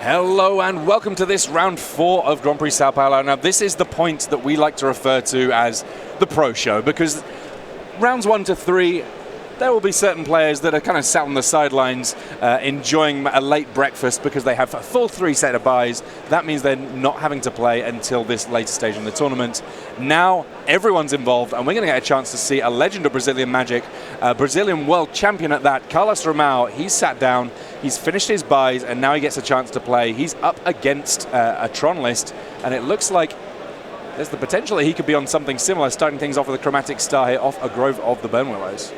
Hello and welcome to this round 4 of Grand Prix Sao Paulo. Now this is the point that we like to refer to as the pro show, because rounds 1 to 3 there will be certain players that are kind of sat on the sidelines enjoying a late breakfast because they have a full 3 set of buys. That means they're not having to play until this later stage in the tournament. Now everyone's involved, and we're going to get a chance to see a legend of Brazilian Magic, Brazilian world champion at that, Carlos Romão. He's sat down, he's finished his buys, and now he gets a chance to play. He's up against a Tron list, and it looks like there's the potential that he could be on something similar, starting things off with a Chromatic Star here off a Grove of the Burn Willows.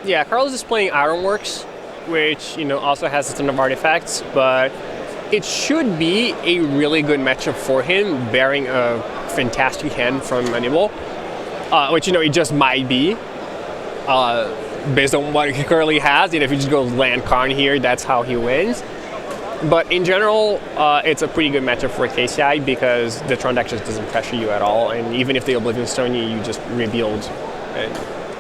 Yeah, Carlos is playing Ironworks, which also has a ton of artifacts, but it should be a really good matchup for him, bearing a fantastic hand from Anibal, which it just might be, based on what he currently has. If he just goes land Karn here, that's how he wins. But in general, it's a pretty good matchup for KCI because the Tron deck just doesn't pressure you at all, and even if they Oblivion Stone you just rebuild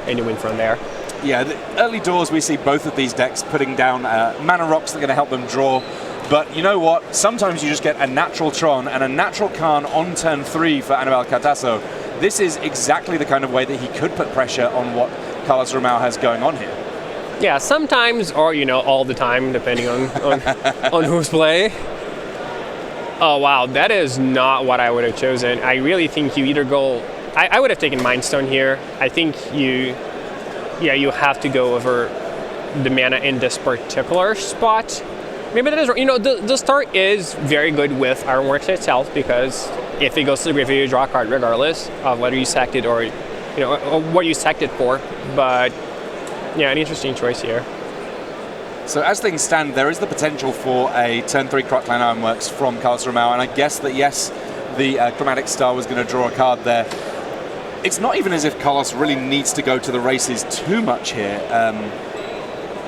and you win from there. Yeah, the early doors we see both of these decks putting down mana rocks that are going to help them draw. But you know what? Sometimes you just get a natural Tron and a natural Karn on turn 3 for Anibal Cartasso. This is exactly the kind of way that he could put pressure on what Carlos Romão has going on here. Yeah, sometimes, or all the time, depending on who's playing. Oh wow, that is not what I would have chosen. I really think you either go. I would have taken Mind Stone here. I think you have to go over the mana in this particular spot. Maybe that is, the start is very good with Ironworks itself, because if it goes to the graveyard, you draw a card regardless of whether you sacked it or what you sacked it for. But yeah, an interesting choice here. So as things stand, there is the potential for a turn 3 Crocline Ironworks from Carlos Romão, and I guess that yes, the Chromatic Star was going to draw a card there. It's not even as if Carlos really needs to go to the races too much here.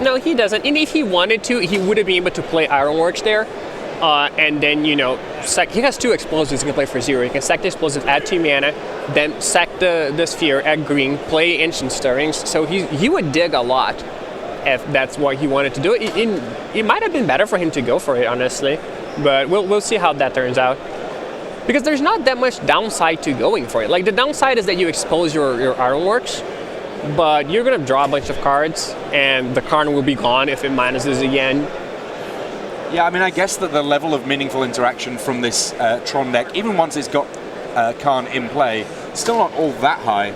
No, he doesn't. And if he wanted to, he would have been able to play Ironworks there. And then, he has 2 explosives he can play for 0. He can sack the explosive, add 2 mana, then sack the sphere, add green, play Ancient Stirrings. So he would dig a lot if that's what he wanted to do. It might have been better for him to go for it, honestly. But we'll see how that turns out. Because there's not that much downside to going for it. Like, the downside is that you expose your Ironworks, but you're going to draw a bunch of cards, and the Karn will be gone if it minuses again. Yeah, I mean, I guess that the level of meaningful interaction from this Tron deck, even once it's got Karn in play, still not all that high.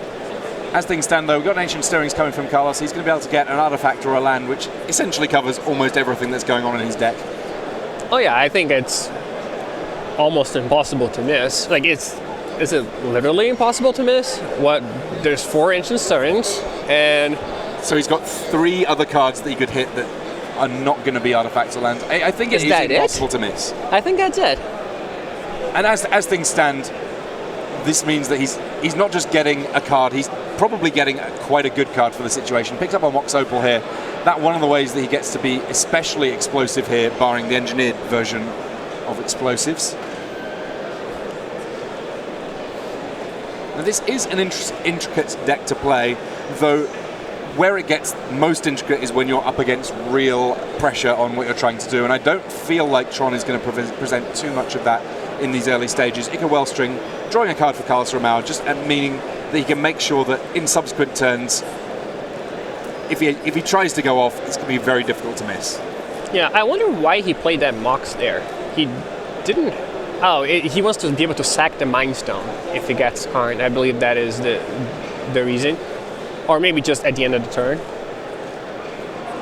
As things stand, though, we've got Ancient Stirrings coming from Carlos. He's going to be able to get an artifact or a land, which essentially covers almost everything that's going on in his deck. Oh yeah, I think it's almost impossible to miss. Like, is it literally impossible to miss? There's 4 Ancient Stirrings, and so he's got 3 other cards that he could hit that are not going to be artifacts or lands. I think it is impossible to miss. I think that's it. And as things stand, this means that he's not just getting a card, he's probably getting quite a good card for the situation. Picks up a Mox Opal here. That's one of the ways that he gets to be especially explosive here, barring the engineered version of explosives. Now this is an intricate deck to play, though where it gets most intricate is when you're up against real pressure on what you're trying to do, and I don't feel like Tron is going to present too much of that in these early stages. Ica Wellstring, drawing a card for Carlos Romão, just meaning that he can make sure that in subsequent turns, if he tries to go off, it's going to be very difficult to miss. Yeah, I wonder why he played that Mox there. He didn't... he wants to be able to sack the Mind Stone if he gets Karn. I believe that is the reason. Or maybe just at the end of the turn.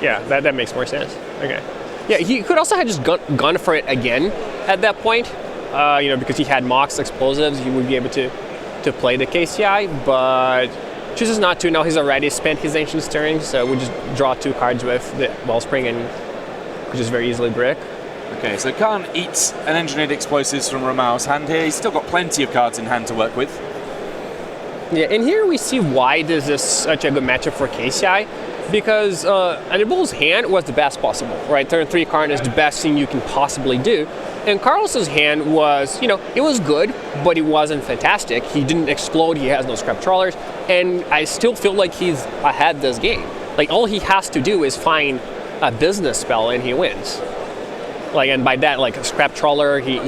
Yeah, that makes more sense. Okay. Yeah, he could also have just gone for it again at that point. Because he had Mox explosives, he would be able to play the KCI, but chooses not to. Now he's already spent his Ancient Stirrings, so we just draw 2 cards with the Wellspring and could just very easily brick. Okay, so Karn eats an Engineered Explosives from Romão's hand here. He's still got plenty of cards in hand to work with. Yeah, and here we see why this is such a good matchup for KCI, because Anibal's hand was the best possible, right? Turn 3 Karn is the best thing you can possibly do. And Carlos's hand was, it was good, but it wasn't fantastic. He didn't explode, he has no scrap trawlers, and I still feel like he's ahead this game. Like, all he has to do is find a business spell and he wins. Like, and by that, like a Scrap Trawler, he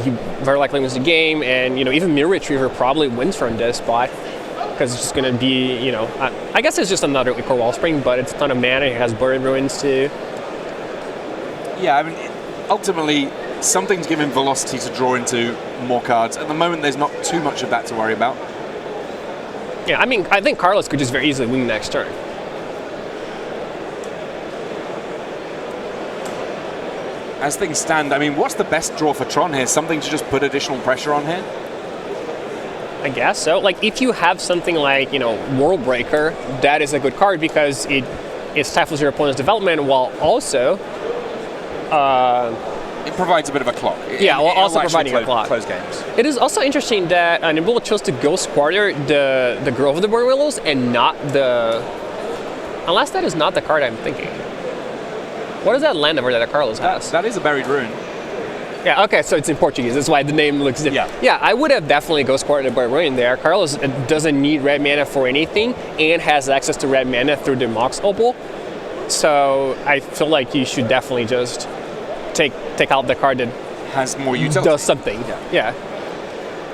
very likely wins the game, and even Mirror Retriever probably wins from this spot because it's just going to be, I guess it's just another Ichor Wellspring, but it's a ton of mana. It has Buried Ruins too. Yeah, I mean, ultimately, something's giving velocity to draw into more cards. At the moment, there's not too much of that to worry about. Yeah, I mean, I think Carlos could just very easily win next turn. As things stand, I mean, what's the best draw for Tron here? Something to just put additional pressure on here? I guess so. Like, if you have something like, World Breaker, that is a good card because it stifles your opponent's development while also... it provides a bit of a clock. While also providing a clock. Close games. It is also interesting that Nimble chose to Ghost Quarter the Grove of the Burning Willows and not the... Unless that is not the card I'm thinking. What is that land over that Carlos has? That is a Buried Rune. Yeah, okay, so it's in Portuguese. That's why the name looks different. Yeah, I would have definitely Ghost Quarter the Buried Rune there. Carlos doesn't need red mana for anything and has access to red mana through the Mox Opal. So I feel like you should definitely just take out the card that has more utility. Does something. Yeah.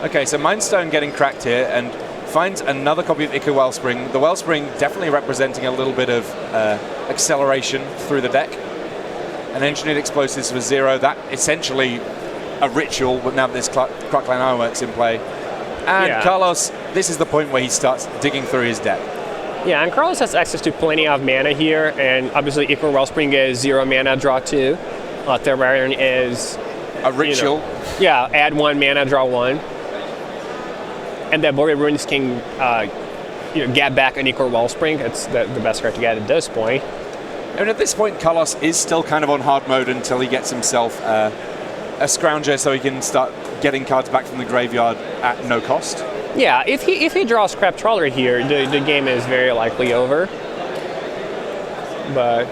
Okay, so Mindstone getting cracked here and finds another copy of Ichor Wellspring. The Wellspring definitely representing a little bit of acceleration through the deck. And Engineered Explosives for 0. That essentially a ritual, but now this Crocline Ironworks in play. And Carlos, this is the point where he starts digging through his deck. Yeah, and Carlos has access to plenty of mana here, and obviously Ichor Wellspring is 0 mana, draw 2. Thermarian is... a ritual. Add 1 mana, draw 1. And then Buried Ruins can get back an Ichor Wellspring. It's the best card to get at this point. And at this point, Carlos is still kind of on hard mode until he gets himself a Scrounger so he can start getting cards back from the graveyard at no cost. Yeah, if he draws Scrap Trawler here, the game is very likely over. But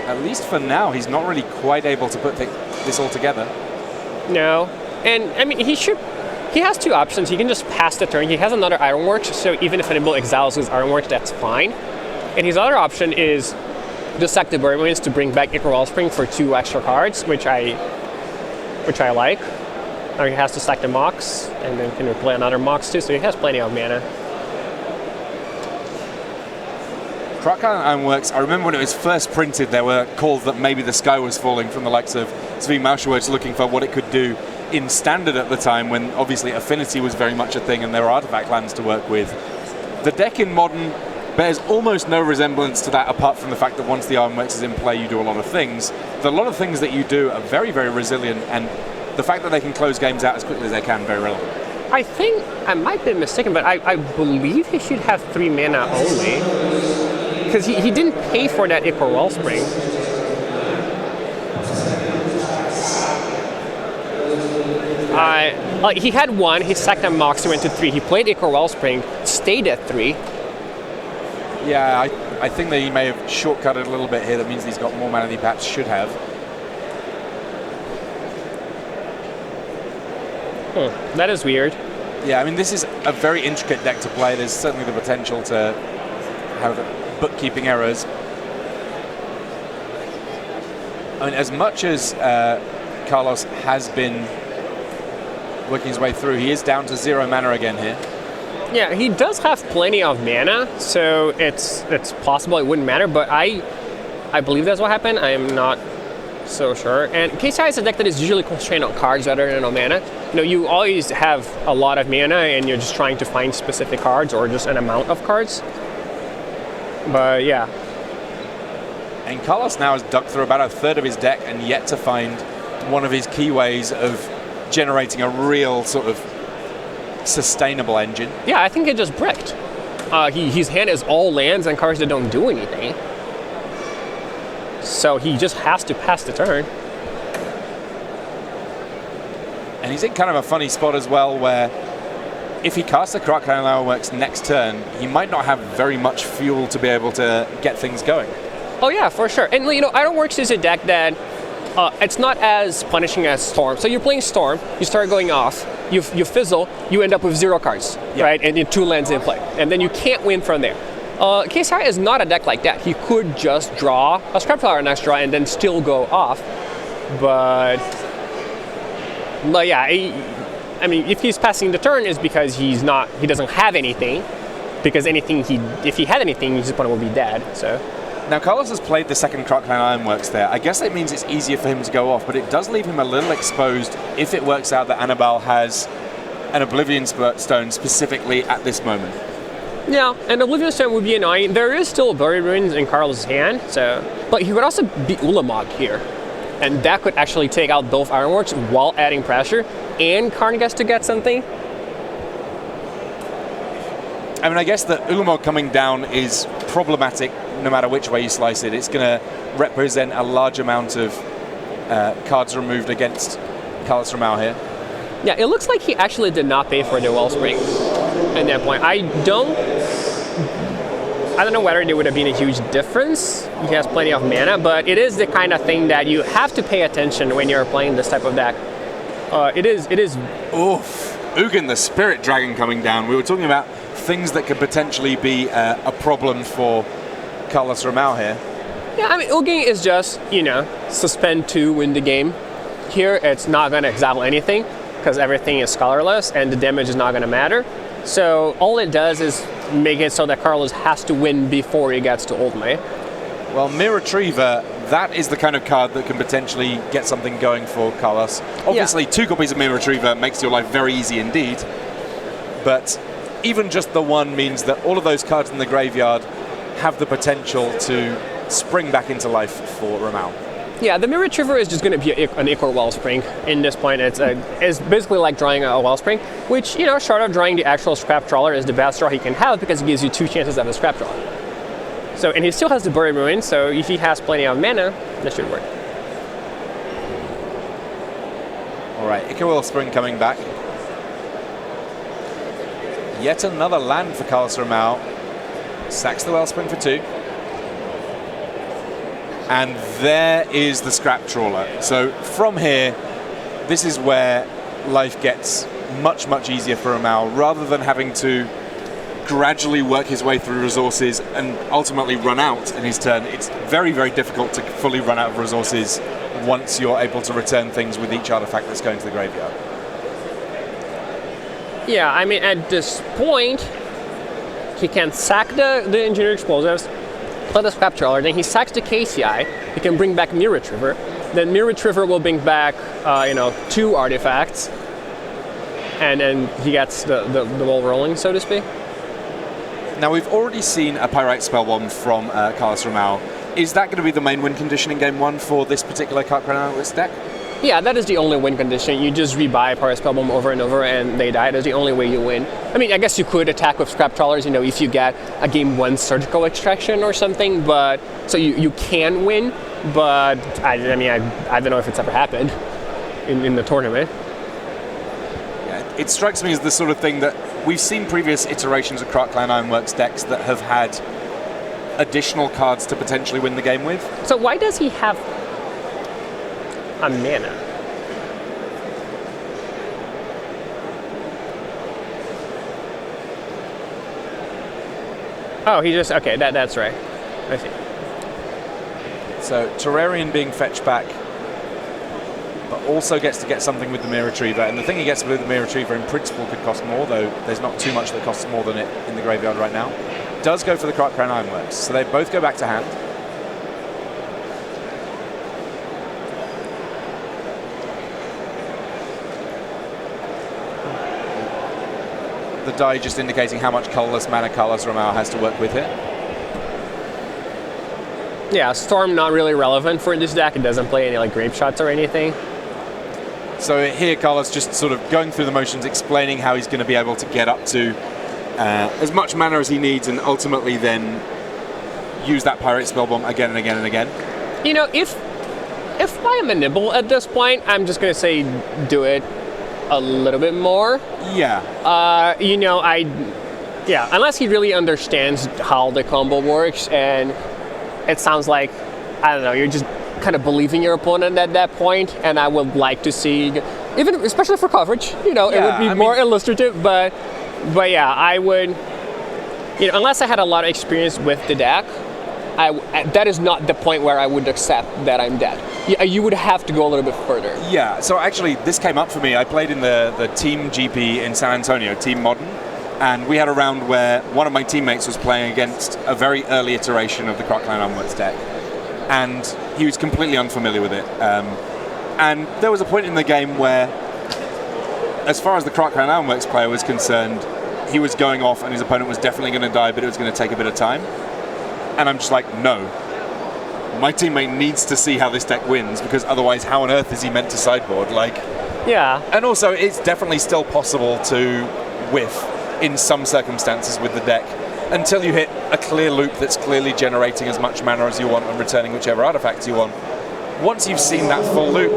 at least for now, he's not really quite able to put this all together. No, and I mean he has two options. He can just pass the turn. He has another Ironworks, so even if Nimble exiles his Ironworks, that's fine. And his other option is just sack the Buried Ruins to bring back Ichor Wellspring for 2 extra cards, which I like. Now he has to sack the Mox, and then can play another Mox too, so he has plenty of mana. Crocline Ironworks, I remember when it was first printed, there were calls that maybe the sky was falling from the likes of Svi Mauschwitz looking for what it could do in Standard at the time, when obviously Affinity was very much a thing and there were artifact lands to work with. The deck in Modern bears almost no resemblance to that, apart from the fact that once the Ironworks is in play, you do a lot of things. A lot of things that you do are very, very resilient, and the fact that they can close games out as quickly as they can, very relevant. I think, I might be mistaken, but I believe he should have 3 mana only. Because he didn't pay for that Ichor Wellspring. He had 1, he sacked a Mox, he went to 3. He played Ichor Wellspring, stayed at 3. Yeah, I think that he may have shortcutted a little bit here. That means he's got more mana than he perhaps should have. That is weird. Yeah, I mean, this is a very intricate deck to play. There's certainly the potential to have bookkeeping errors. I mean, as much as Carlos has been working his way through, he is down to 0 mana again here. Yeah, he does have plenty of mana, so it's possible it wouldn't matter, but I believe that's what happened. I am not so sure. And KCI is a deck that is usually constrained on cards rather than on mana. You always have a lot of mana and you're just trying to find specific cards or just an amount of cards. But yeah. And Carlos now has dug through about a third of his deck and yet to find one of his key ways of generating a real sort of sustainable engine. Yeah, I think it just bricked. His hand is all lands and cards that don't do anything. So he just has to pass the turn. And he's in kind of a funny spot as well, where if he casts a Crocline Ironworks next turn, he might not have very much fuel to be able to get things going. Oh yeah, for sure. And Ironworks is a deck that it's not as punishing as Storm. So you're playing Storm, you start going off, you fizzle, you end up with 0 cards, right? And 2 lands in play. And then you can't win from there. KCI is not a deck like that. He could just draw a Scrap Flower next draw and then still go off. But yeah, I mean, if he's passing the turn, it's because he doesn't have anything. Because if he had anything, his opponent would be dead. So. Now, Carlos has played the second Crocline Ironworks there. I guess it means it's easier for him to go off, but it does leave him a little exposed if it works out that Annabelle has an Oblivion Stone specifically at this moment. Yeah, and Oblivion Stone would be annoying. There is still Buried Ruins in Carlos' hand, but he would also beat Ulamog here. And that could actually take out both Ironworks while adding pressure, and Karn gets to get something. I mean, I guess that Ulamog coming down is problematic no matter which way you slice it. It's going to represent a large amount of cards removed against Carlos Ramau here. Yeah, it looks like he actually did not pay for the Wellspring at that point. I don't know whether there would have been a huge difference. He has plenty of mana, but it is the kind of thing that you have to pay attention when you're playing this type of deck. It is. Oof. Ugin, the Spirit Dragon coming down. We were talking about things that could potentially be a problem for Carlos Ramau here. Yeah, I mean, Ugin is just, suspend 2, win the game. Here, it's not going to exile anything because everything is colorless and the damage is not going to matter. So all it does is make it so that Carlos has to win before he gets to ultimate. Well, Mirror Retriever, that is the kind of card that can potentially get something going for Carlos. Obviously, 2 copies of Mirror Retriever makes your life very easy indeed. But even just the one means that all of those cards in the graveyard have the potential to spring back into life for Ramau. Yeah, the Mirror Retriever is just going to be an Ichor Wellspring. In this point, it's basically like drawing a Wellspring, which, short of drawing the actual Scrap Trawler is the best draw he can have because it gives you 2 chances of a Scrap Draw. So, and he still has the Buried Ruin, so if he has plenty of mana, that should work. All right, Ichor Wellspring coming back. Yet another land for Carlos Ramau. Sacks the Wellspring for 2. And there is the Scrap Trawler. So from here, this is where life gets much, much easier for Ramau. Rather than having to gradually work his way through resources and ultimately run out in his turn, it's very, very difficult to fully run out of resources once you're able to return things with each artifact that's going to the graveyard. Yeah, I mean, at this point, he can sack the Engineered Explosives, play the Scrap Trawler, then he sacks the KCI, he can bring back Mirror Retriever, then Mirror Retriever will bring back, 2 artifacts, and then he gets the ball rolling, so to speak. Now, we've already seen a Pyrite Spellbomb from Carlos Ramau. Is that going to be the main win condition in Game 1 for this particular card analyst deck? Yeah, that is the only win condition. You just rebuy Pyrite Spellbomb over and over and they die. That's the only way you win. I mean, I guess you could attack with Scrap Trawlers, if you get a Game 1 Surgical Extraction or something, but so you can win, but I don't know if it's ever happened in the tournament. Yeah, it strikes me as the sort of thing that we've seen previous iterations of Crocline Ironworks decks that have had additional cards to potentially win the game with. So why does he have a mana? Oh, he just, okay, that's right. I see. So Terrarian being fetched back, but also gets to get something with the Mirror Retriever. And the thing he gets with the Mirror Retriever in principle could cost more, though there's not too much that costs more than it in the graveyard right now. Does go for the Crocline Ironworks. So they both go back to hand. The die just indicating how much colorless mana Carlos Ramau has to work with here. Yeah, Storm not really relevant for this deck. It doesn't play any grape shots or anything. So here Carlos just sort of going through the motions, explaining how he's going to be able to get up to as much mana as he needs and ultimately then use that Pirate Spellbomb again and again and again. If I am a nibble at this point, I'm just going to say do it a little bit more. Yeah. Unless he really understands how the combo works, and it sounds like, I don't know, you're just kind of believing your opponent at that point, and I would like to see, even especially for coverage, it would be more illustrative, but yeah, I would unless I had a lot of experience with the deck, that is not the point where I would accept that I'm dead. You would have to go a little bit further. Yeah, so actually this came up for me. I played in the Team GP in San Antonio, Team Modern, and we had a round where one of my teammates was playing against a very early iteration of the Crocline Ironworks deck, and he was completely unfamiliar with it. And there was a point in the game where, as far as the Crocline Ironworks player was concerned, he was going off and his opponent was definitely going to die, but it was going to take a bit of time. And I'm just like, no. My teammate needs to see how this deck wins, because otherwise how on earth is he meant to sideboard? Yeah. And also, it's definitely still possible to whiff in some circumstances with the deck until you hit a clear loop that's clearly generating as much mana as you want and returning whichever artifacts you want. Once you've seen that full loop,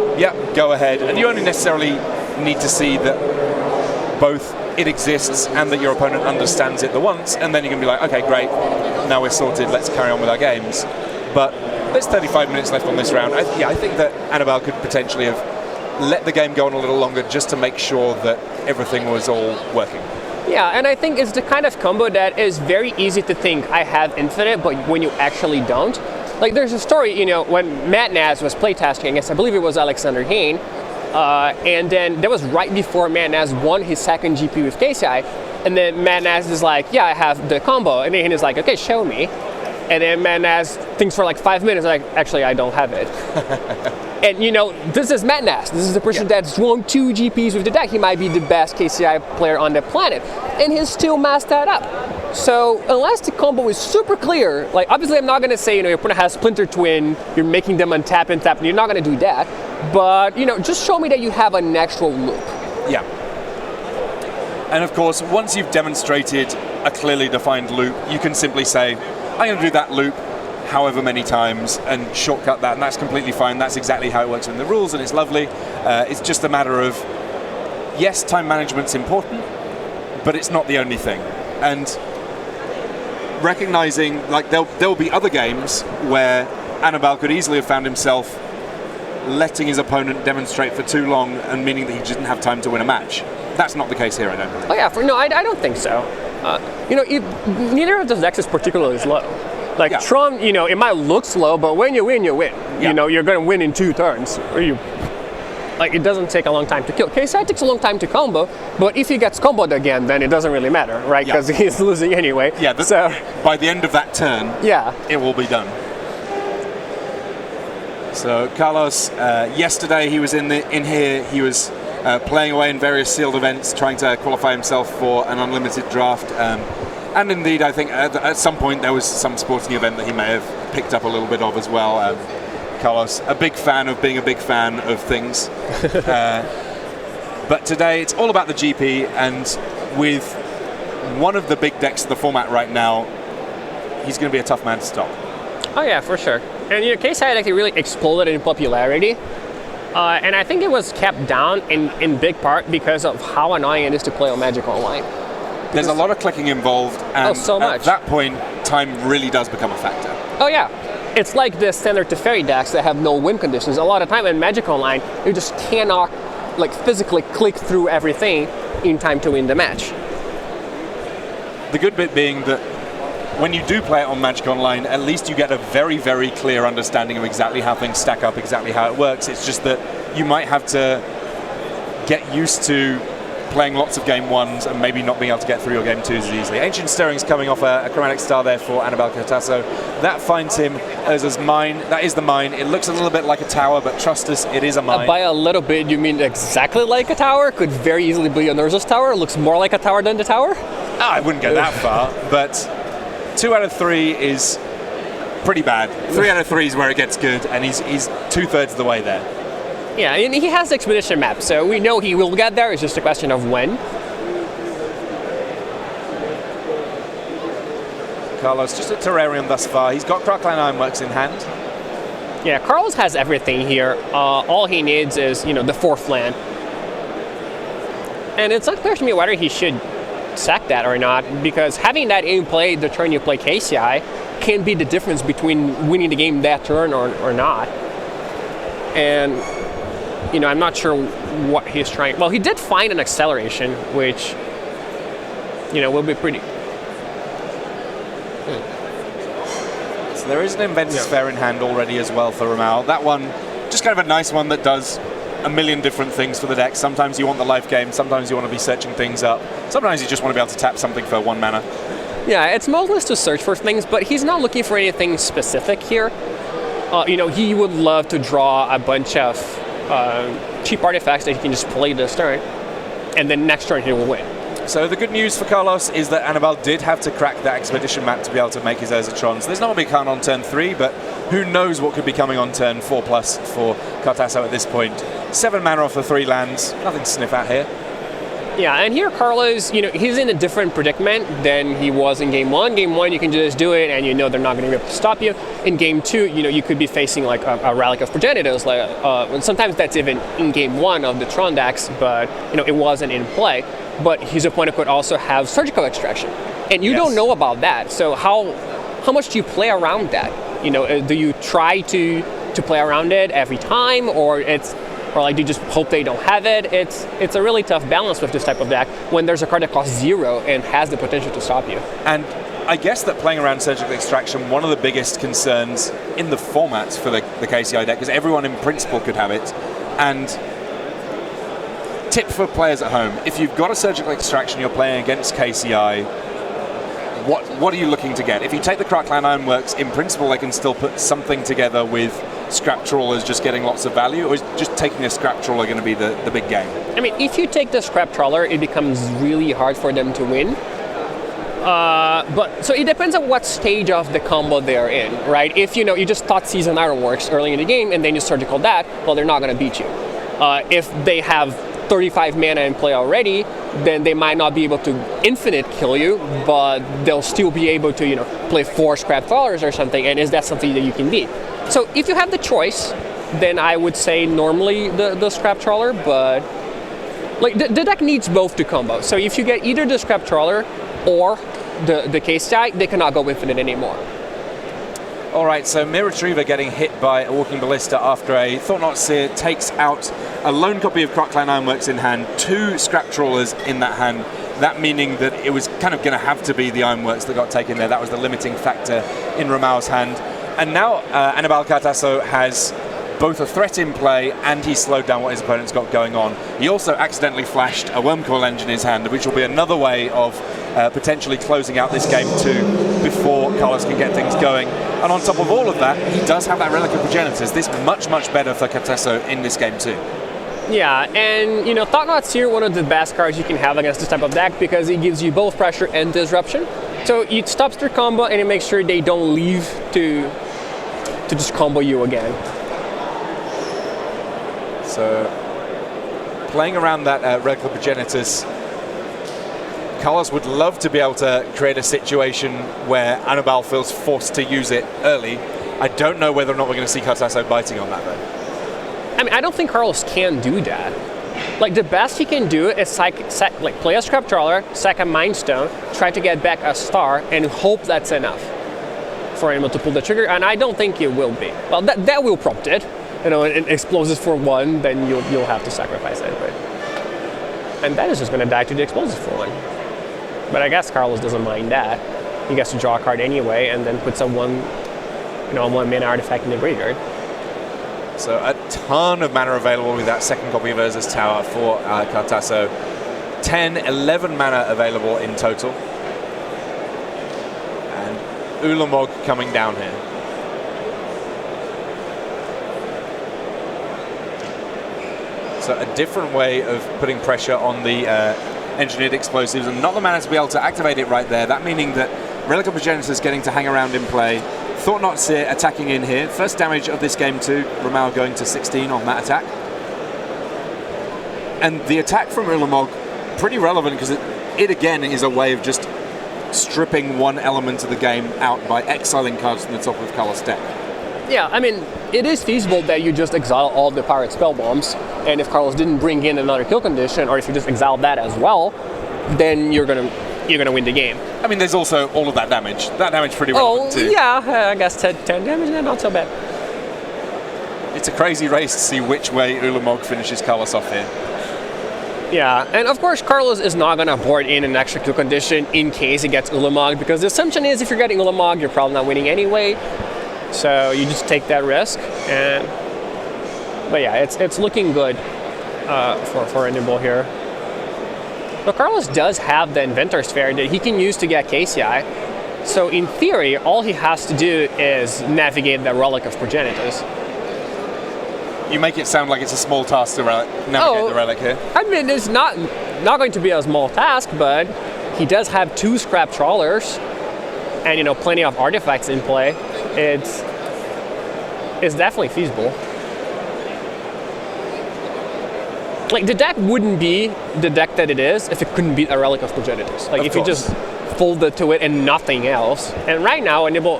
go ahead. And you only necessarily need to see that both it exists and that your opponent understands it the once, and then you can be like, okay, great, now we're sorted, let's carry on with our games. But there's 35 minutes left on this round. I think that Annabelle could potentially have let the game go on a little longer just to make sure that everything was all working. Yeah, and I think it's the kind of combo that is very easy to think I have infinite, but when you actually don't. Like, there's a story, when Matt Naz was playtesting against, I believe it was Alexander Hayne, and then that was right before Matt Naz won his second GP with KCI, and then Matt Naz is like, yeah, I have the combo, and then Hayne is like, okay, show me. And then Matt Naz thinks for like 5 minutes, like, actually, I don't have it. And, this is Matt Naz. This is the person that's won 2 GPs with the deck. He might be the best KCI player on the planet. And he still messed that up. So, unless the combo is super clear, like, obviously I'm not going to say, your opponent has Splinter Twin, you're making them untap and tap, and you're not going to do that. But, just show me that you have an actual loop. Yeah. And of course, once you've demonstrated a clearly defined loop, you can simply say, I'm going to do that loop however many times and shortcut that, and that's completely fine. That's exactly how it works in the rules, and it's lovely. It's just a matter of, yes, time management's important, but it's not the only thing. And recognizing, like, there'll be other games where Annabelle could easily have found himself letting his opponent demonstrate for too long, and meaning that he didn't have time to win a match. That's not the case here, I don't believe. Oh yeah, I don't think so. Neither of those decks is particularly slow. Like, yeah. Tron, it might look slow, but when you win, you win. Yeah. You're going to win in 2 turns. Or it doesn't take a long time to kill. KCI takes a long time to combo, but if he gets comboed again, then it doesn't really matter, right? Because he's losing anyway. Yeah, so by the end of that turn, it will be done. So Carlos, yesterday he was in here. He was playing away in various sealed events, trying to qualify himself for an unlimited draft. And indeed, I think at some point there was some sporting event that he may have picked up a little bit of as well. Carlos, a big fan of being a big fan of things. But today it's all about the GP, and with one of the big decks of the format right now, he's going to be a tough man to stop. Oh yeah, for sure. And KCI actually really exploded in popularity. And I think it was kept down in big part because of how annoying it is to play on Magic Online. There's a lot of clicking involved, and so much. At that point, time really does become a factor. Oh yeah. It's like the standard Teferi decks that have no win conditions. A lot of time in Magic Online, you just cannot physically click through everything in time to win the match. The good bit being that when you do play it on Magic Online, at least you get a very, very clear understanding of exactly how things stack up, exactly how it works. It's just that you might have to get used to playing lots of game 1s and maybe not being able to get through your game 2s as easily. Ancient Stirring's coming off a Chromatic Star there for Annabelle Cortasso. That finds him as mine. That is the mine. It looks a little bit like a tower, but trust us, it is a mine. By a little bit, you mean exactly like a tower? Could very easily be a Nurse's tower. It looks more like a tower than the tower? I wouldn't go that far, but 2 out of 3 is pretty bad. 3 out of 3 is where it gets good, and he's 2/3 of the way there. Yeah, and he has the expedition map, so we know he will get there. It's just a question of when. Carlos, just a Terrarium thus far. He's got Crocline Ironworks in hand. Yeah, Carlos has everything here. All he needs is, the 4th land. And it's unclear to me whether he should sack that or not, because having that in play the turn you play KCI can be the difference between winning the game that turn or not. And I'm not sure what he's trying. Well, he did find an acceleration, which, will be pretty. So there is an Inventor's Fair in hand already as well for Ramal. That one, just kind of a nice one that does a million different things for the deck. Sometimes you want the life gain, sometimes you want to be searching things up, sometimes you just want to be able to tap something for 1 mana. Yeah, it's mostly to search for things, but he's not looking for anything specific here. He would love to draw a bunch of cheap artifacts that he can just play this turn, and then next turn he will win. So the good news for Carlos is that Anibal did have to crack that expedition map to be able to make his Tron. So there's not a big count on turn 3, but who knows what could be coming on turn 4+ for Cartasso at this point. 7 mana off the 3 lands, nothing to sniff at here. Yeah, and here Carlos, he's in a different predicament than he was in Game 1. Game 1, you can just do it, and they're not going to be able to stop you. In Game 2, you could be facing like a Relic of Progenitors. And sometimes that's even in Game 1 of the Tron decks, but it wasn't in play. But his opponent could also have Surgical Extraction, and you don't know about that. So how much do you play around that? Do you try to play around it every time, or do you just hope they don't have it? It's a really tough balance with this type of deck when there's a card that costs 0 and has the potential to stop you. And I guess that playing around Surgical Extraction, one of the biggest concerns in the format for the KCI deck, because everyone in principle could have it. And tip for players at home, if you've got a Surgical Extraction you're playing against KCI, what are you looking to get? If you take the Crackland Ironworks, in principle they can still put something together with Scrap Trawlers just getting lots of value, or is just taking a Scrap Trawler going to be the big game? I mean, if you take the Scrap Trawler, it becomes really hard for them to win. So it depends on what stage of the combo they're in, right? If you just thought Seasoned Ironworks early in the game and then you Surgical that, well, they're not going to beat you. If they have 35 mana in play already, then they might not be able to infinite kill you, but they'll still be able to play 4 Scrap Trawlers or something, and is that something that you can beat? So if you have the choice, then I would say normally the Scrap Trawler, but the deck needs both to combo. So if you get either the Scrap Trawler or the KCI, they cannot go infinite anymore. All right, so Mirror Retriever getting hit by a Walking Ballista after a Thought-Knot Seer takes out a lone copy of Crackland Ironworks in hand, 2 Scrap Trawlers in that hand, that meaning that it was kind of going to have to be the Ironworks that got taken there. That was the limiting factor in Ramal's hand. And now Anibal Cartasso has both a threat in play and he slowed down what his opponent's got going on. He also accidentally flashed a Wormcoil Engine in his hand, which will be another way of potentially closing out this game too before Carlos can get things going. And on top of all of that, he does have that Relic of Progenitors. This much better for Cartasso in this game too. Yeah, and Thought-Knot Seer, one of the best cards you can have against this type of deck because it gives you both pressure and disruption. So it stops their combo and it makes sure they don't leave to just combo you again. So playing around that Relic of Progenitors, Carlos would love to be able to create a situation where Anibal feels forced to use it early. I don't know whether or not we're going to see Cartasso biting on that though. I mean, I don't think Carlos can do that. The best he can do is play a Scrap Trawler, sack a Mind Stone, try to get back a star, and hope that's enough for him to pull the trigger, and I don't think it will be. Well, that will prompt it. It explosives for 1, then you'll have to sacrifice it. Right? And that is just going to die to the explosives for 1. But I guess Carlos doesn't mind that. He gets to draw a card anyway, and then puts a 1 mana artifact in the graveyard. So a ton of mana available with that second copy of Urza's Tower for Cartasso. 11 mana available in total. And Ulamog coming down here. So a different way of putting pressure on the engineered explosives, and not the mana to be able to activate it right there. That meaning that Relic of Progenitors is getting to hang around in play. Thought-Knot Seer attacking in here. First damage of this game too. Ramal going to 16 on that attack. And the attack from Ulamog, pretty relevant because it again is a way of just stripping one element of the game out by exiling cards from the top of Carlos' deck. Yeah, I mean, it is feasible that you just exile all the Pirate Spell Bombs, and if Carlos didn't bring in another kill condition, or if you just exile that as well, then you're gonna win the game. I mean, there's also all of that damage. That damage pretty relevant too. Yeah, I guess 10 damage, not so bad. It's a crazy race to see which way Ulamog finishes Carlos off here. Yeah, and of course Carlos is not going to board in an extra kill condition in case he gets Ulamog, because the assumption is if you're getting Ulamog, you're probably not winning anyway. So you just take that risk. But yeah, it's looking good for a Nibble here. But Carlos does have the Inventor Sphere that he can use to get KCI. So in theory, all he has to do is navigate the Relic of Progenitus. You make it sound like it's a small task to navigate the relic here. I mean, it's not going to be a small task, but he does have 2 scrap trawlers and plenty of artifacts in play. It's definitely feasible. Like, the deck wouldn't be the deck that it is if it couldn't beat a Relic of Progenitus. Like, if you just folded to it and nothing else. And right now, a Nibble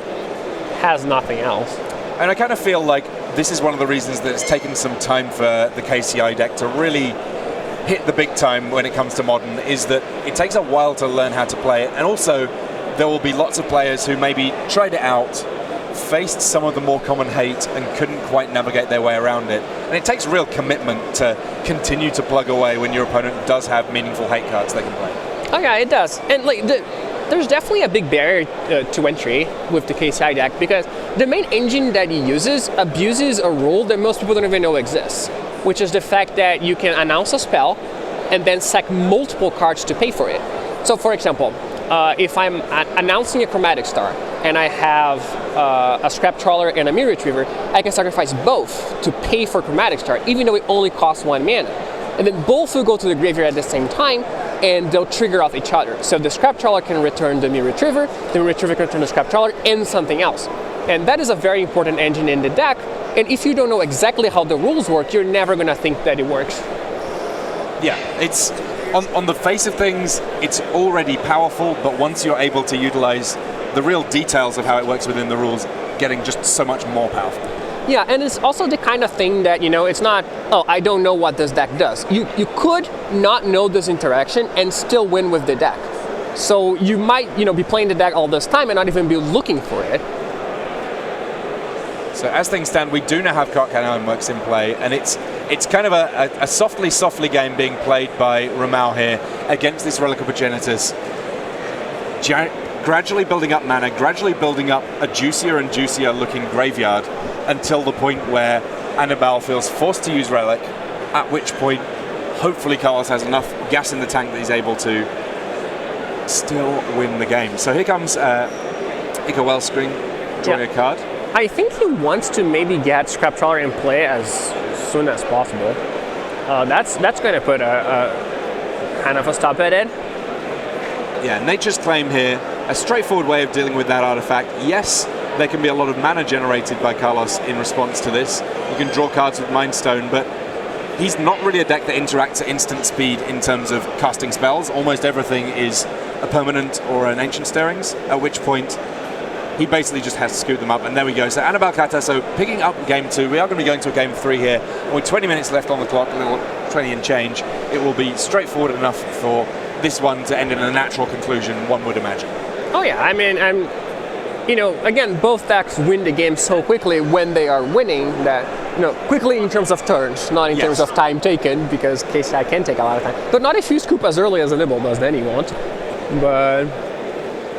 has nothing else. And I kind of feel like this is one of the reasons that it's taken some time for the KCI deck to really hit the big time when it comes to Modern, is that it takes a while to learn how to play it. And also, there will be lots of players who maybe tried it out, faced some of the more common hate, and couldn't quite navigate their way around it. And it takes real commitment to continue to plug away when your opponent does have meaningful hate cards they can play. Oh yeah, it does. And like there's definitely a big barrier to entry with the KCI deck, because the main engine that he uses abuses a rule that most people don't even know exists, which is the fact that you can announce a spell and then sack multiple cards to pay for it. So for example, if I'm announcing a Chromatic Star and I have a Scrap Trawler and a Mirror Retriever, I can sacrifice both to pay for Chromatic Star, even though it only costs 1 mana. And then both will go to the graveyard at the same time, and they'll trigger off each other. So the Scrap Trawler can return the Mirror Retriever, the Mirror Retriever can return the Scrap Trawler, and something else. And that is a very important engine in the deck, and if you don't know exactly how the rules work, you're never going to think that it works. Yeah, it's on the face of things, it's already powerful, but once you're able to utilize the real details of how it works within the rules, getting just so much more powerful. Yeah, and it's also the kind of thing that, it's not, oh, I don't know what this deck does. You could not know this interaction and still win with the deck. So you might, be playing the deck all this time and not even be looking for it. So as things stand, we do now have Cartcan Ironworks in play, and it's kind of a softly game being played by Ramau here against this Relic of Progenitus. Gradually building up mana, gradually building up a juicier and juicier looking graveyard, until the point where Annabelle feels forced to use Relic, at which point hopefully Carlos has enough gas in the tank that he's able to still win the game. So here comes Ica Wellspring drawing a card. I think he wants to maybe get Scrap Trawler in play as soon as possible. That's going to put a kind of a stop at it. Yeah, Nature's Claim here, a straightforward way of dealing with that artifact. Yes, there can be a lot of mana generated by Carlos in response to this. You can draw cards with Mind Stone, but he's not really a deck that interacts at instant speed in terms of casting spells. Almost everything is a permanent or an Ancient Stirrings, at which point he basically just has to scoot them up, and there we go. So Annabelle Kata, so picking up game 2. We are going to be going to a game 3 here, and with 20 minutes left on the clock, a little 20 and change, it will be straightforward enough for this one to end in a natural conclusion, one would imagine. Oh yeah, I mean, again, both decks win the game so quickly when they are winning that, quickly in terms of turns, not in terms of time taken, because KCI can take a lot of time. But not if you scoop as early as a Nibble does, then you won't. But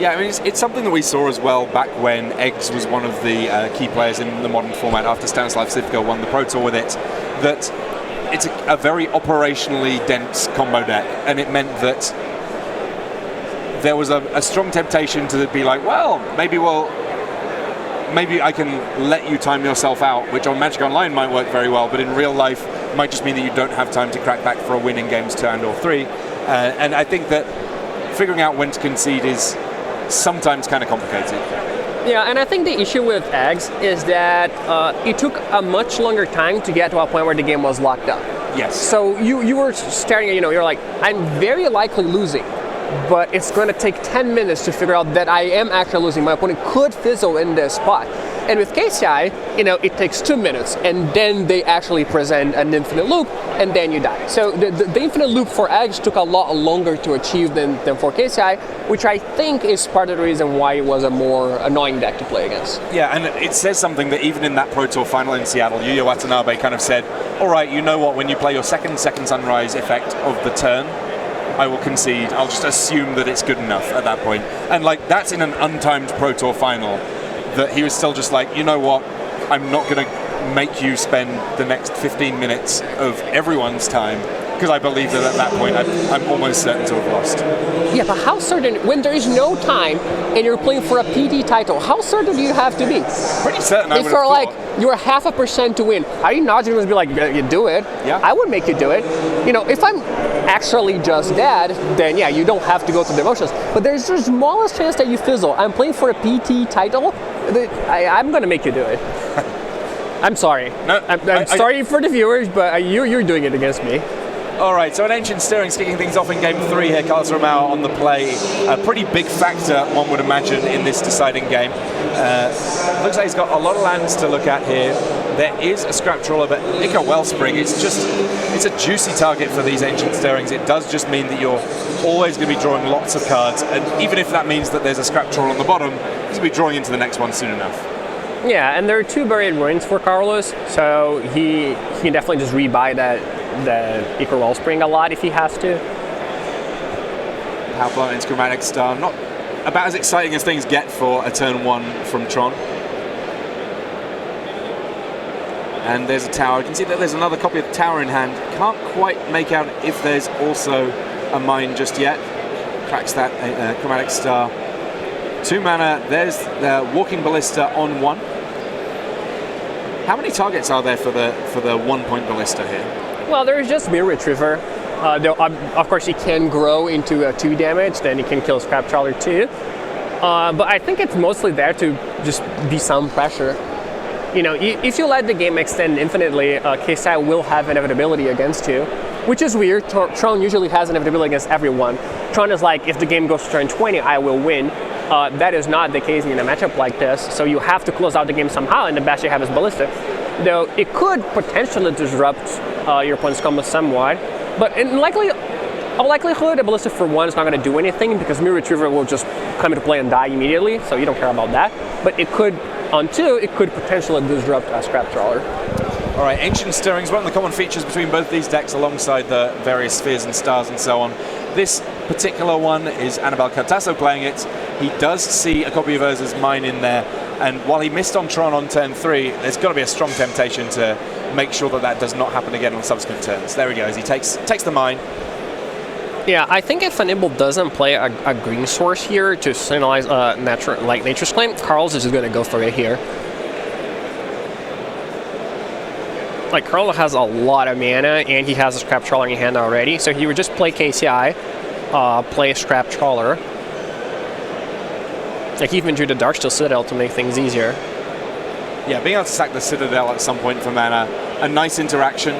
yeah, I mean, it's something that we saw as well back when Eggs was one of the key players in the Modern format after Stanislav Sivko won the Pro Tour with it, that it's a very operationally dense combo deck, and it meant that there was a strong temptation to be like, well, maybe I can let you time yourself out, which on Magic Online might work very well, but in real life might just mean that you don't have time to crack back for a win in games 2 and or 3. And I think that figuring out when to concede is sometimes kind of complicated. Yeah, and I think the issue with Eggs is that it took a much longer time to get to a point where the game was locked up. Yes. So you were staring at, you're like, I'm very likely losing, but it's going to take 10 minutes to figure out that I am actually losing. My opponent could fizzle in this spot. And with KCI, it takes 2 minutes, and then they actually present an infinite loop, and then you die. So the infinite loop for Edge took a lot longer to achieve than for KCI, which I think is part of the reason why it was a more annoying deck to play against. Yeah, and it says something that even in that Pro Tour final in Seattle, Yuya Watanabe kind of said, all right, you know what, when you play your second sunrise effect of the turn, I will concede. I'll just assume that it's good enough at that point. And that's in an untimed Pro Tour final, that he was still just like, you know what, I'm not going to make you spend the next 15 minutes of everyone's time, because I believe that at that point I'm almost certain to have lost. Yeah, but how certain, when there is no time and you're playing for a PT title, how certain do you have to be? Pretty certain. If you're like, you're 0.5% to win, are you not going to be like, you do it? Yeah. I would make you do it. If I'm actually just dead, then yeah, you don't have to go through the motions. But there's the smallest chance that you fizzle. I'm playing for a PT title, I'm going to make you do it. I'm sorry. No, I'm sorry for the viewers, but you're doing it against me. All right, so an Ancient Stirring's kicking things off in Game 3 here. Carlos Romao on the play. A pretty big factor, one would imagine, in this deciding game. Looks like he's got a lot of lands to look at here. There is a Scrap Trawler, but Ichor Wellspring, it's a juicy target for these Ancient Stirrings. It does just mean that you're always going to be drawing lots of cards, and even if that means that there's a Scrap Trawler on the bottom, he's going to be drawing into the next one soon enough. Yeah, and there are 2 Buried Ruins for Carlos, so he can definitely just rebuy the Ichor Wellspring a lot if he has to. Power Plant into Chromatic Star, not about as exciting as things get for a turn 1 from Tron. And there's a tower. You can see that there's another copy of the tower in hand. Can't quite make out if there's also a mine just yet. Cracks that Chromatic Star. 2 mana. There's the Walking Ballista on 1. How many targets are there for the 1-point Ballista here? Well, there's just Mirror Retriever. Of course, he can grow into 2 damage, then he can kill Scrap Trawler too. But I think it's mostly there to just be some pressure. If you let the game extend infinitely, KCI will have inevitability against you, which is weird. Tron usually has inevitability against everyone. Tron is like, if the game goes to turn 20, I will win. That is not the case in a matchup like this, so you have to close out the game somehow, and the best you have is Ballista. Though it could potentially disrupt your opponent's combo somewhat, but in all likelihood, a Ballista for 1 is not going to do anything because Mirror Retriever will just come into play and die immediately, so you don't care about that. But it could, on 2, it could potentially disrupt a Scrap Trawler. All right, Ancient Stirrings, one of the common features between both these decks alongside the various spheres and stars and so on. This particular one is Anibal Cartasso playing it. He does see a copy of Urza's Mine in there, and while he missed on Tron on turn 3, there's got to be a strong temptation to make sure that does not happen again on subsequent turns. There he goes, he takes the Mine. Yeah, I think if Anibal doesn't play a green source here to signalize Nature's Claim, Carlos is just going to go for it here. Carlos has a lot of mana, and he has a Scrap Trawler in hand already, so he would just play KCI, play Scrap Trawler. He even drew the Darksteel Citadel to make things easier. Yeah, being able to sack the Citadel at some point for mana, a nice interaction.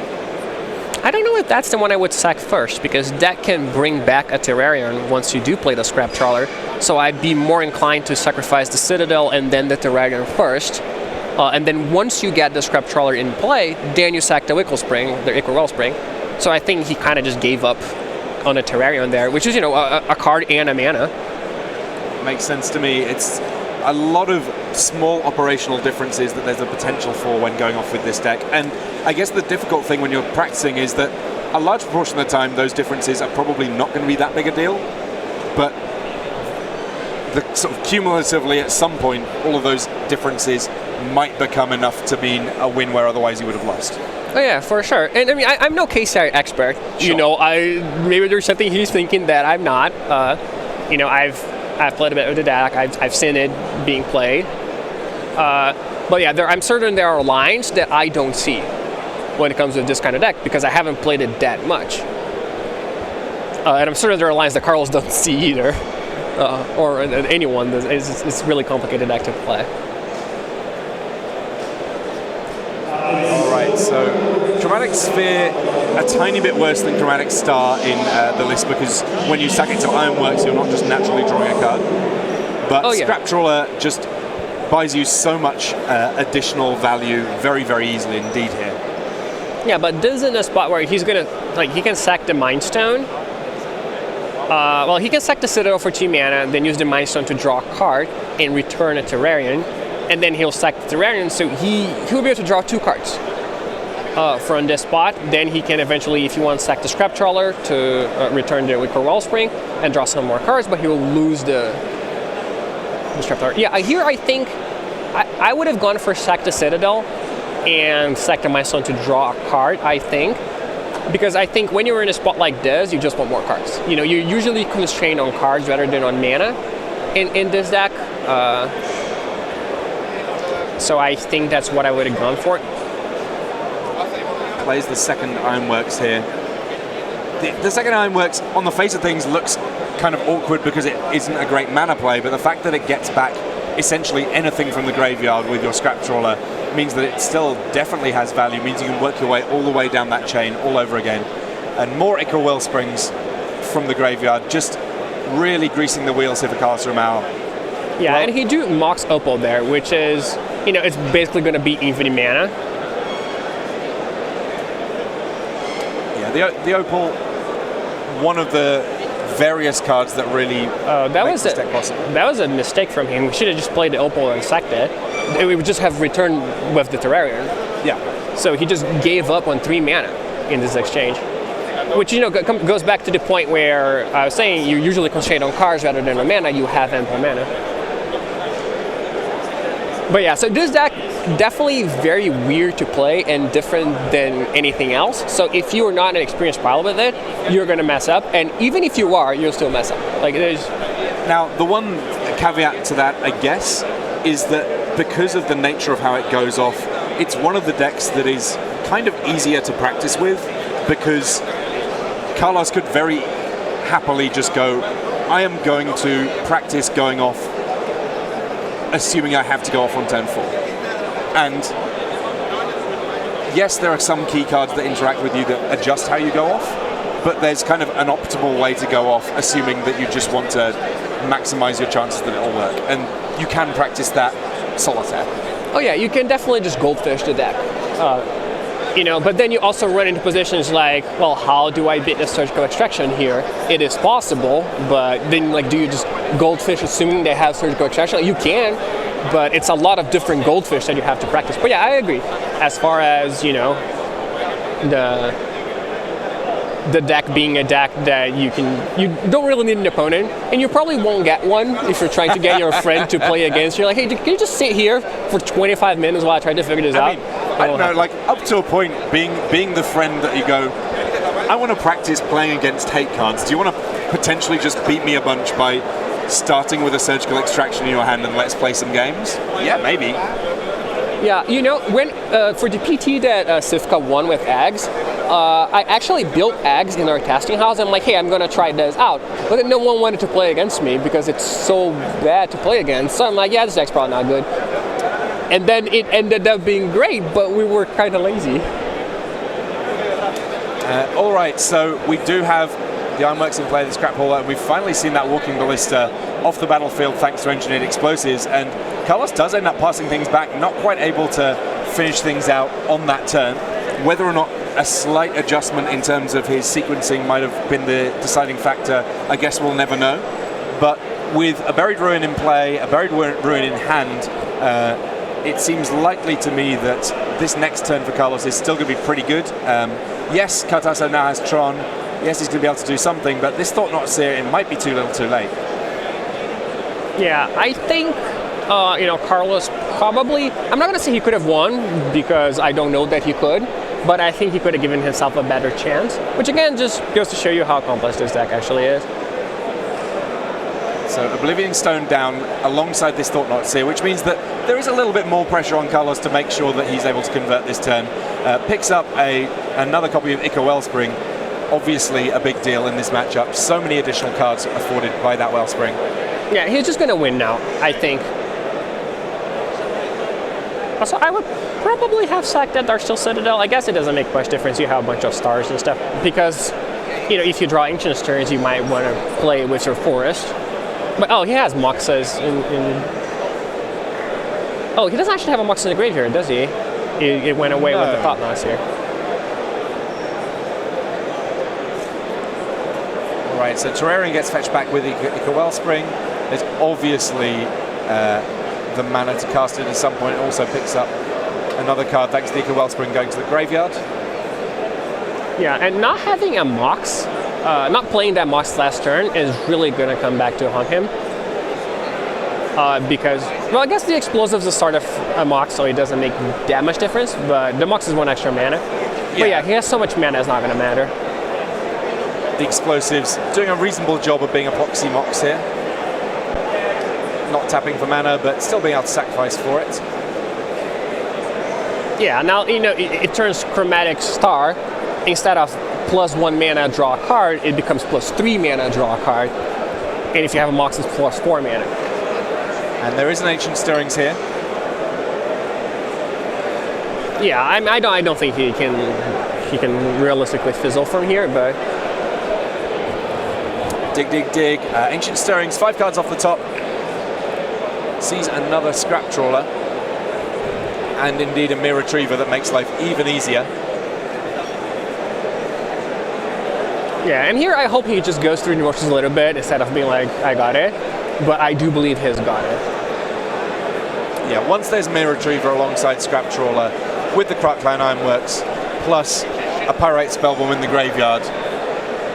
I don't know if that's the one I would sack first, because that can bring back a Terrarion once you do play the Scrap Trawler, so I'd be more inclined to sacrifice the Citadel and then the Terrarion first. And then once you get the Scrap Trawler in play, then you sack the Ichor Wellspring. So I think he kind of just gave up on a Terrarion there, which is, a card and a mana. Makes sense to me. It's a lot of small operational differences that there's a potential for when going off with this deck. And I guess the difficult thing when you're practicing is that a large proportion of the time those differences are probably not going to be that big a deal. But the sort of cumulatively at some point, all of those differences might become enough to mean a win where otherwise you would have lost. Oh yeah, for sure. And I mean, I'm no KCI expert. Sure. Maybe there's something he's thinking that I'm not. I've played a bit of the deck. I've seen it being played. But yeah, I'm certain there are lines that I don't see when it comes to this kind of deck because I haven't played it that much. And I'm certain there are lines that Carlos doesn't see either, or anyone. It's really complicated deck to play. All right, so Chromatic Sphere, a tiny bit worse than Chromatic Star in the list because when you sack it to Ironworks, you're not just naturally drawing a card. But Scrap Trawler just buys you so much additional value very, very easily indeed here. Yeah, but this is in a spot where he's gonna, like, he can sack the Mind Stone. Well, he can sack the Citadel for 2 mana, then use the Mind Stone to draw a card and return a Terrarian, and then he'll sack the Terrarian, so he'll be able to draw 2 cards from this spot. Then he can eventually, if you want, sack the Scrap Trawler to return the Wicker Wellspring and draw some more cards, but he will lose the Scrap Trawler. Yeah, here I think I would have gone for sack the Citadel and sack the Mind Stone to draw a card, I think. Because I think when you're in a spot like this, you just want more cards. You know, you're usually constrained on cards rather than on mana in this deck. So I think that's what I would have gone for. Plays the second Ironworks here. The second Ironworks, on the face of things, looks kind of awkward because it isn't a great mana play, but the fact that it gets back essentially anything from the graveyard with your Scrap Trawler means that it still definitely has value, means you can work your way all the way down that chain all over again. And more Ichor Wellsprings from the graveyard, just really greasing the wheels here for Carlos Romao. Yeah, well, and he do Mox Opal there, which is, you know, it's basically going to be infinite mana. Yeah, the Opal, one of the various cards that really makes this deck possible. That was a mistake from him. We should have just played the Opal and sacked it. We would just have returned with the Terrarian. Yeah. So he just gave up on 3 mana in this exchange. Which, you know, goes back to the point where I was saying you're usually constrained on cards rather than on mana. You have ample mana. But yeah, so this deck definitely very weird to play and different than anything else. So if you are not an experienced pilot with it, you're going to mess up. And even if you are, you'll still mess up. Like there's. Now, the one caveat to that, I guess, is that because of the nature of how it goes off, it's one of the decks that is kind of easier to practice with, because Carlos could very happily just go, I am going to practice going off, assuming I have to go off on turn 4. And yes, there are some key cards that interact with you that adjust how you go off, but there's kind of an optimal way to go off, assuming that you just want to maximize your chances that it'll work. And you can practice that solitaire. Oh yeah, you can definitely just goldfish the deck. You know, but then you also run into positions like, well, how do I beat the surgical extraction here? It is possible, but then, like, do you just goldfish assuming they have surgical extraction? You can, but it's a lot of different goldfish that you have to practice. But yeah, I agree. As far as, you know, the deck being a deck that you don't really need an opponent, and you probably won't get one if you're trying to get your friend to play against you. You're like, hey, can you just sit here for 25 minutes while I try to figure this out? I don't know, like, up to a point, being the friend that you go, I want to practice playing against hate cards. Do you want to potentially just beat me a bunch by starting with a surgical extraction in your hand and let's play some games? Yeah, maybe. Yeah, you know, when for the PT that Sifka won with Ags, I actually built Ags in our testing house. I'm like, hey, I'm going to try this out. But then no one wanted to play against me because it's so bad to play against. So I'm like, yeah, this deck's probably not good. And then it ended up being great, but we were kind of lazy. All right, so we do have the Ironworks in play, the Scrap Hauler, and we've finally seen that Walking Ballista off the battlefield thanks to Engineered Explosives. And Carlos does end up passing things back, not quite able to finish things out on that turn. Whether or not a slight adjustment in terms of his sequencing might have been the deciding factor, I guess we'll never know. But with a Buried Ruin in play, a Buried Ruin in hand, it seems likely to me that this next turn for Carlos is still going to be pretty good. Yes, Cartasso now has Tron. Yes, he's going to be able to do something, but this Thought Knot Seer, it might be too little too late. Yeah, I think, you know, Carlos probably, I'm not going to say he could have won because I don't know that he could, but I think he could have given himself a better chance, which again just goes to show you how complex this deck actually is. So Oblivion Stone down alongside this Thought Knot Seer, which means that there is a little bit more pressure on Carlos to make sure that he's able to convert this turn. Picks up another copy of Ichor Wellspring, obviously a big deal in this matchup. So many additional cards afforded by that Wellspring. Yeah, he's just going to win now, I think. Also, I would probably have sacked that Darksteel Citadel. I guess it doesn't make much difference. You have a bunch of stars and stuff. Because, you know, if you draw Ancient turns, you might want to play with your Forest. But, oh, he has Moxas in... Oh, he doesn't actually have a Mox in the graveyard, does he? It went away with the Thought Knots here. Right, so Terrarium gets fetched back with Ica Wellspring. There's obviously the mana to cast it at some point. It also picks up another card thanks to the Ica Wellspring going to the graveyard. Yeah, and not having a Mox, not playing that Mox last turn is really going to come back to haunt him. Because, well, I guess the Explosives is sort of a Mox, so it doesn't make that much difference, but the Mox is 1 extra mana. Yeah. But yeah, he has so much mana, it's not going to matter. The Explosives doing a reasonable job of being a proxy Mox here. Not tapping for mana, but still being able to sacrifice for it. Yeah, now, you know, it turns Chromatic Star. Instead of +1 mana, draw a card, it becomes +3 mana, draw a card. And if you have a Mox, it's +4 mana. And there is an Ancient Stirrings here. Yeah, I don't think he can realistically fizzle from here, but dig. Ancient Stirrings, 5 cards off the top. Sees another Scrap Trawler, and indeed a Mirror Retriever that makes life even easier. Yeah, and here I hope he just goes through the motions a little bit instead of being like, I got it. But I do believe he's got it. Yeah, once there's Mirror Retriever alongside Scrap Trawler with the Krark Clan Ironworks plus a Pyrite Spellbomb in the graveyard,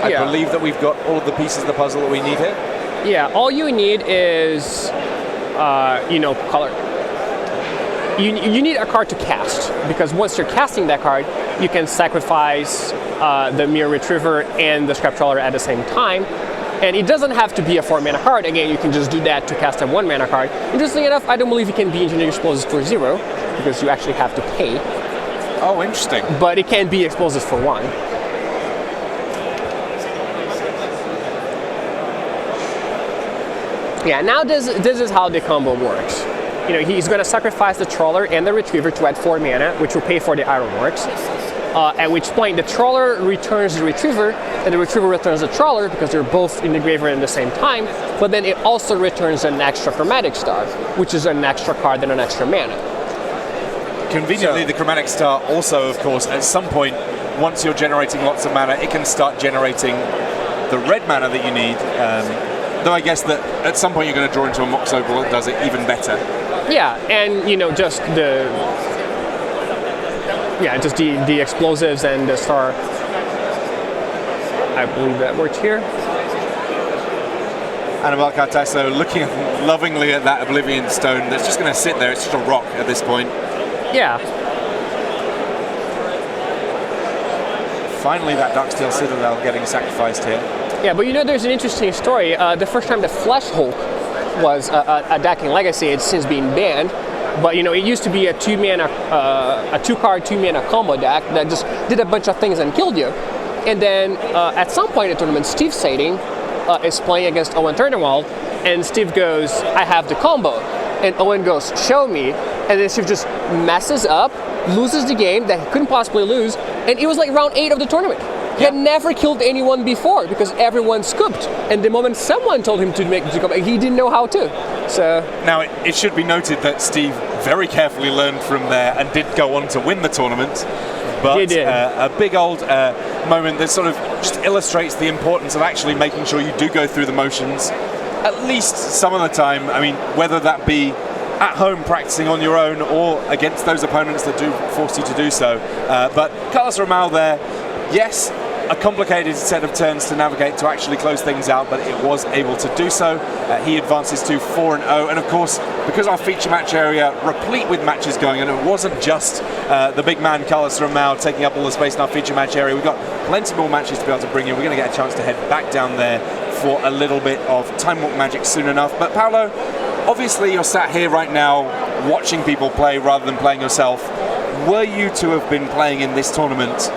I believe that we've got all of the pieces of the puzzle that we need here. Yeah, all you need is, color. You need a card to cast, because once you're casting that card, you can sacrifice the Mirror Retriever and the Scrap Trawler at the same time. And it doesn't have to be a 4 mana card. Again, you can just do that to cast a 1 mana card. Interestingly enough, I don't believe you can be Engineering Explosives for 0, because you actually have to pay. Oh, interesting. But it can be Explosives for 1. Yeah, now this is how the combo works. You know, he's going to sacrifice the Trawler and the Retriever to add 4 mana, which will pay for the Ironworks. At which point the Trawler returns the Retriever, and the Retriever returns the Trawler because they're both in the graveyard at the same time, but then it also returns an extra Chromatic Star, which is an extra card and an extra mana. Conveniently, the Chromatic Star also, of course, at some point, once you're generating lots of mana, it can start generating the red mana that you need. Though I guess that at some point you're going to draw into a Mox Opal that does it even better. Yeah, and just the Explosives and the Star. I believe that worked here. Annabelle Cartasso looking lovingly at that Oblivion Stone that's just going to sit there. It's just a rock at this point. Yeah. Finally, that Darksteel Citadel getting sacrificed here. Yeah, but there's an interesting story. The first time the Flesh Hulk was a deck in Legacy, it's since been banned. But it used to be a 2-card, 2-mana combo deck that just did a bunch of things and killed you. And then at some point in the tournament, Steve Sading is playing against Owen Turnewald, and Steve goes, I have the combo. And Owen goes, show me. And then Steve just messes up, loses the game that he couldn't possibly lose, and it was like round 8 of the tournament. He had never killed anyone before because everyone scooped. And the moment someone told him to make the comeback, he didn't know how to. So now it should be noted that Steve very carefully learned from there and did go on to win the tournament. But he did. A big old moment that sort of just illustrates the importance of actually making sure you do go through the motions at least some of the time. I mean, whether that be at home practicing on your own or against those opponents that do force you to do so. But Carlos Ramal there, yes, a complicated set of turns to navigate to actually close things out, but it was able to do so. He advances to 4-0, and of course, because our feature match area replete with matches going, and it wasn't just the big man Carlos Ramal taking up all the space in our feature match area. We've got plenty more matches to be able to bring in. We're going to get a chance to head back down there for a little bit of Time Walk Magic soon enough. But Paulo, obviously you're sat here right now watching people play rather than playing yourself. Were you to have been playing in this tournament?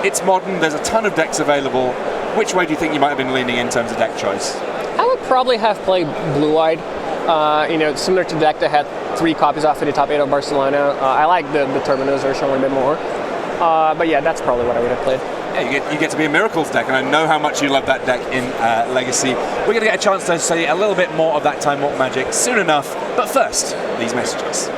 It's modern, there's a ton of decks available. Which way do you think you might have been leaning in terms of deck choice? I would probably have played Blue-Eyed. Similar to the deck that had 3 copies off of the top 8 of Barcelona. I like the Terminus version a little bit more. But yeah, that's probably what I would have played. Yeah, you get to be a Miracles deck, and I know how much you love that deck in Legacy. We're going to get a chance to see a little bit more of that Time Walk Magic soon enough. But first, these messages.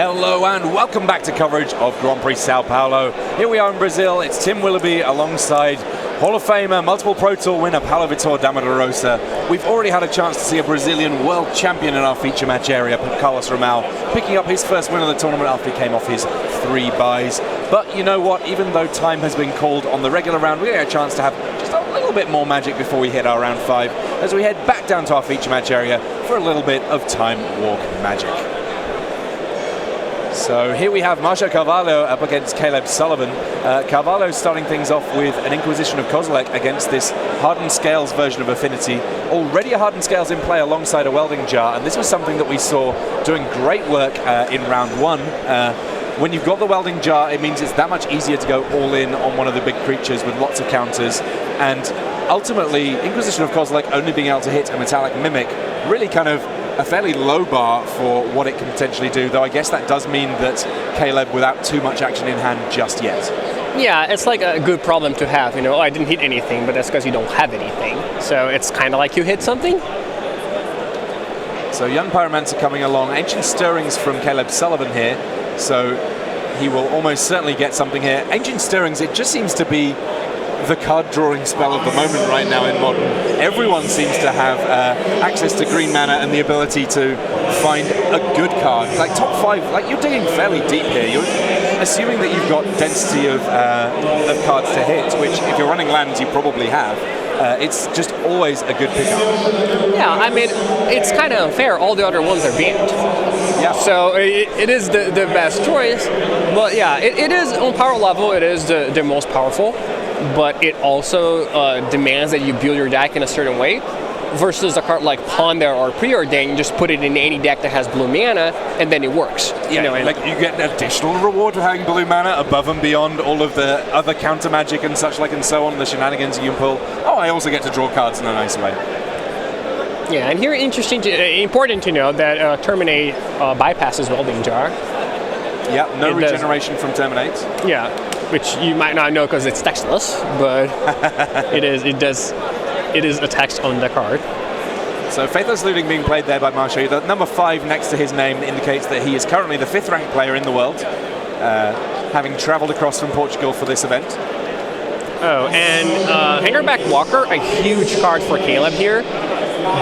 Hello and welcome back to coverage of Grand Prix Sao Paulo. Here we are in Brazil. It's Tim Willoughby alongside Hall of Famer, multiple Pro Tour winner Paulo Dama da Rosa. We've already had a chance to see a Brazilian world champion in our feature match area, Carlos Ramal, picking up his first win of the tournament after he came off his 3 buys. But you know what? Even though time has been called on the regular round, we get a chance to have just a little bit more magic before we hit our round 5 as we head back down to our feature match area for a little bit of time walk magic. So here we have Marcio Carvalho up against Caleb Sullivan. Carvalho starting things off with an Inquisition of Kozilek against this Hardened Scales version of Affinity. Already a Hardened Scales in play alongside a Welding Jar, and this was something that we saw doing great work in round 1. When you've got the Welding Jar, it means it's that much easier to go all in on one of the big creatures with lots of counters, and ultimately Inquisition of Kozilek only being able to hit a Metallic Mimic really kind of a fairly low bar for what it can potentially do, though I guess that does mean that Caleb without too much action in hand just yet. Yeah, it's like a good problem to have, you know, I didn't hit anything, but that's because you don't have anything. So it's kind of like you hit something. So Young Pyromancer coming along, Ancient Stirrings from Caleb Sullivan here, so he will almost certainly get something here. Ancient Stirrings, it just seems to be the card drawing spell of the moment right now in Modern. Everyone seems to have access to green mana and the ability to find a good card. Like top 5, like you're digging fairly deep here. You're assuming that you've got density of cards to hit, which if you're running lands you probably have. It's just always a good pickup. Yeah, I mean, it's kind of unfair. All the other ones are banned. Yeah. So it is the best choice. But yeah, it is on power level, it is the most powerful. But it also demands that you build your deck in a certain way, versus a card like Ponder or Preordain. You just put it in any deck that has blue mana, and then it works. Yeah, you know, and like you get an additional reward for having blue mana above and beyond all of the other counter magic and such like and so on, the shenanigans you can pull. Oh, I also get to draw cards in a nice way. Yeah, and here important to know that Terminate bypasses Welding Jar. Yeah, no regeneration from Terminate. Yeah, which you might not know because it's textless, but it is a text on the card. So Faithless Looting being played there by Marcio. The number 5 next to his name indicates that he is currently the 5th ranked player in the world, having travelled across from Portugal for this event. Oh, and Hangerback Walker, a huge card for Caleb here,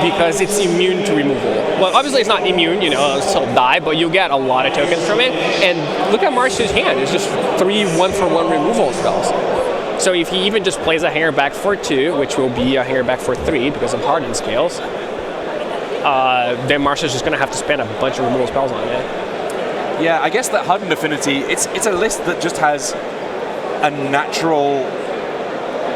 because it's immune to removal. Well, obviously it's not immune, you know, it'll die, but you get a lot of tokens from it. And look at Marcio's hand, it's just 3 1-for-1 removal spells. So if he even just plays a Hangerback for 2, which will be a Hangerback for 3 because of Hardened Scales, then Marcio's just going to have to spend a bunch of removal spells on it. Yeah, I guess that Hardened Affinity, it's a list that just has a natural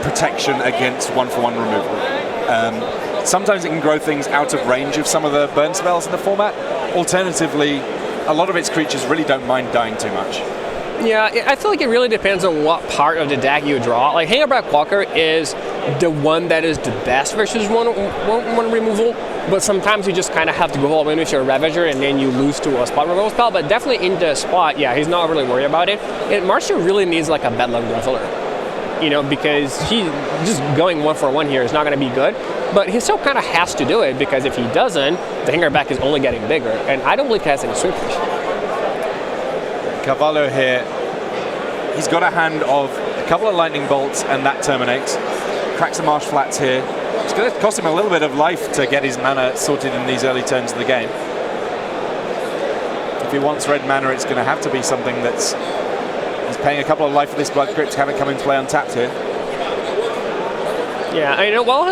protection against 1-for-1 removal. Sometimes it can grow things out of range of some of the burn spells in the format. Alternatively, a lot of its creatures really don't mind dying too much. Yeah, I feel like it really depends on what part of the deck you draw. Like Hangerback Walker is the one that is the best versus one removal, but sometimes you just kind of have to go all in with your Ravager and then you lose to a spot removal spell. But definitely in the spot, yeah, he's not really worried about it. And Marcio really needs like a Bedlam Reveler, you know, because he just going 1-for-1 here is not going to be good. But he still kind of has to do it, because if he doesn't, the Hangerback is only getting bigger, and I don't believe he has any sweepers. Carvalho here, he's got a hand of a couple of Lightning Bolts, and that terminates. Cracks a Marsh Flats here. It's going to cost him a little bit of life to get his mana sorted in these early turns of the game. If he wants red mana, it's going to have to be something that's... He's paying a couple of life for this Blood Crypt to have it come into play untapped here. Yeah, I know. While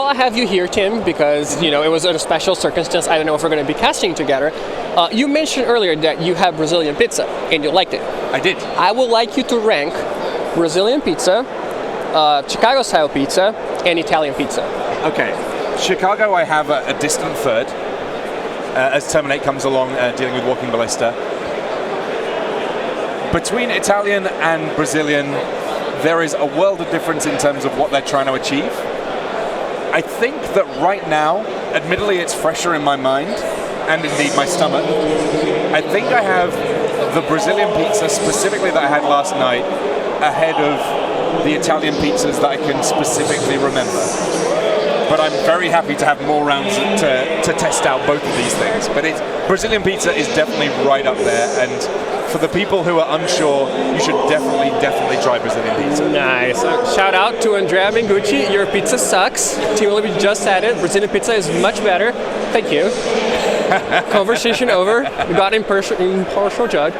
I have you here, Tim, because you know it was a special circumstance. I don't know if we're going to be casting together. You mentioned earlier that you have Brazilian pizza and you liked it. I did. I would like you to rank Brazilian pizza, Chicago-style pizza, and Italian pizza. Okay, Chicago I have a distant third as Terminate comes along dealing with Walking Ballista. Between Italian and Brazilian, there is a world of difference in terms of what they're trying to achieve. I think that right now, admittedly it's fresher in my mind, and indeed my stomach, I think I have the Brazilian pizza specifically that I had last night ahead of the Italian pizzas that I can specifically remember. but I'm very happy to have more rounds to test out both of these things. But Brazilian pizza is definitely right up there, and for the people who are unsure, you should definitely try Brazilian pizza. Nice. Shout out to Andrea Mengucci. Your pizza sucks. Team Olympic just said it. Brazilian pizza is much better. Thank you. Conversation over. We got impartial judge.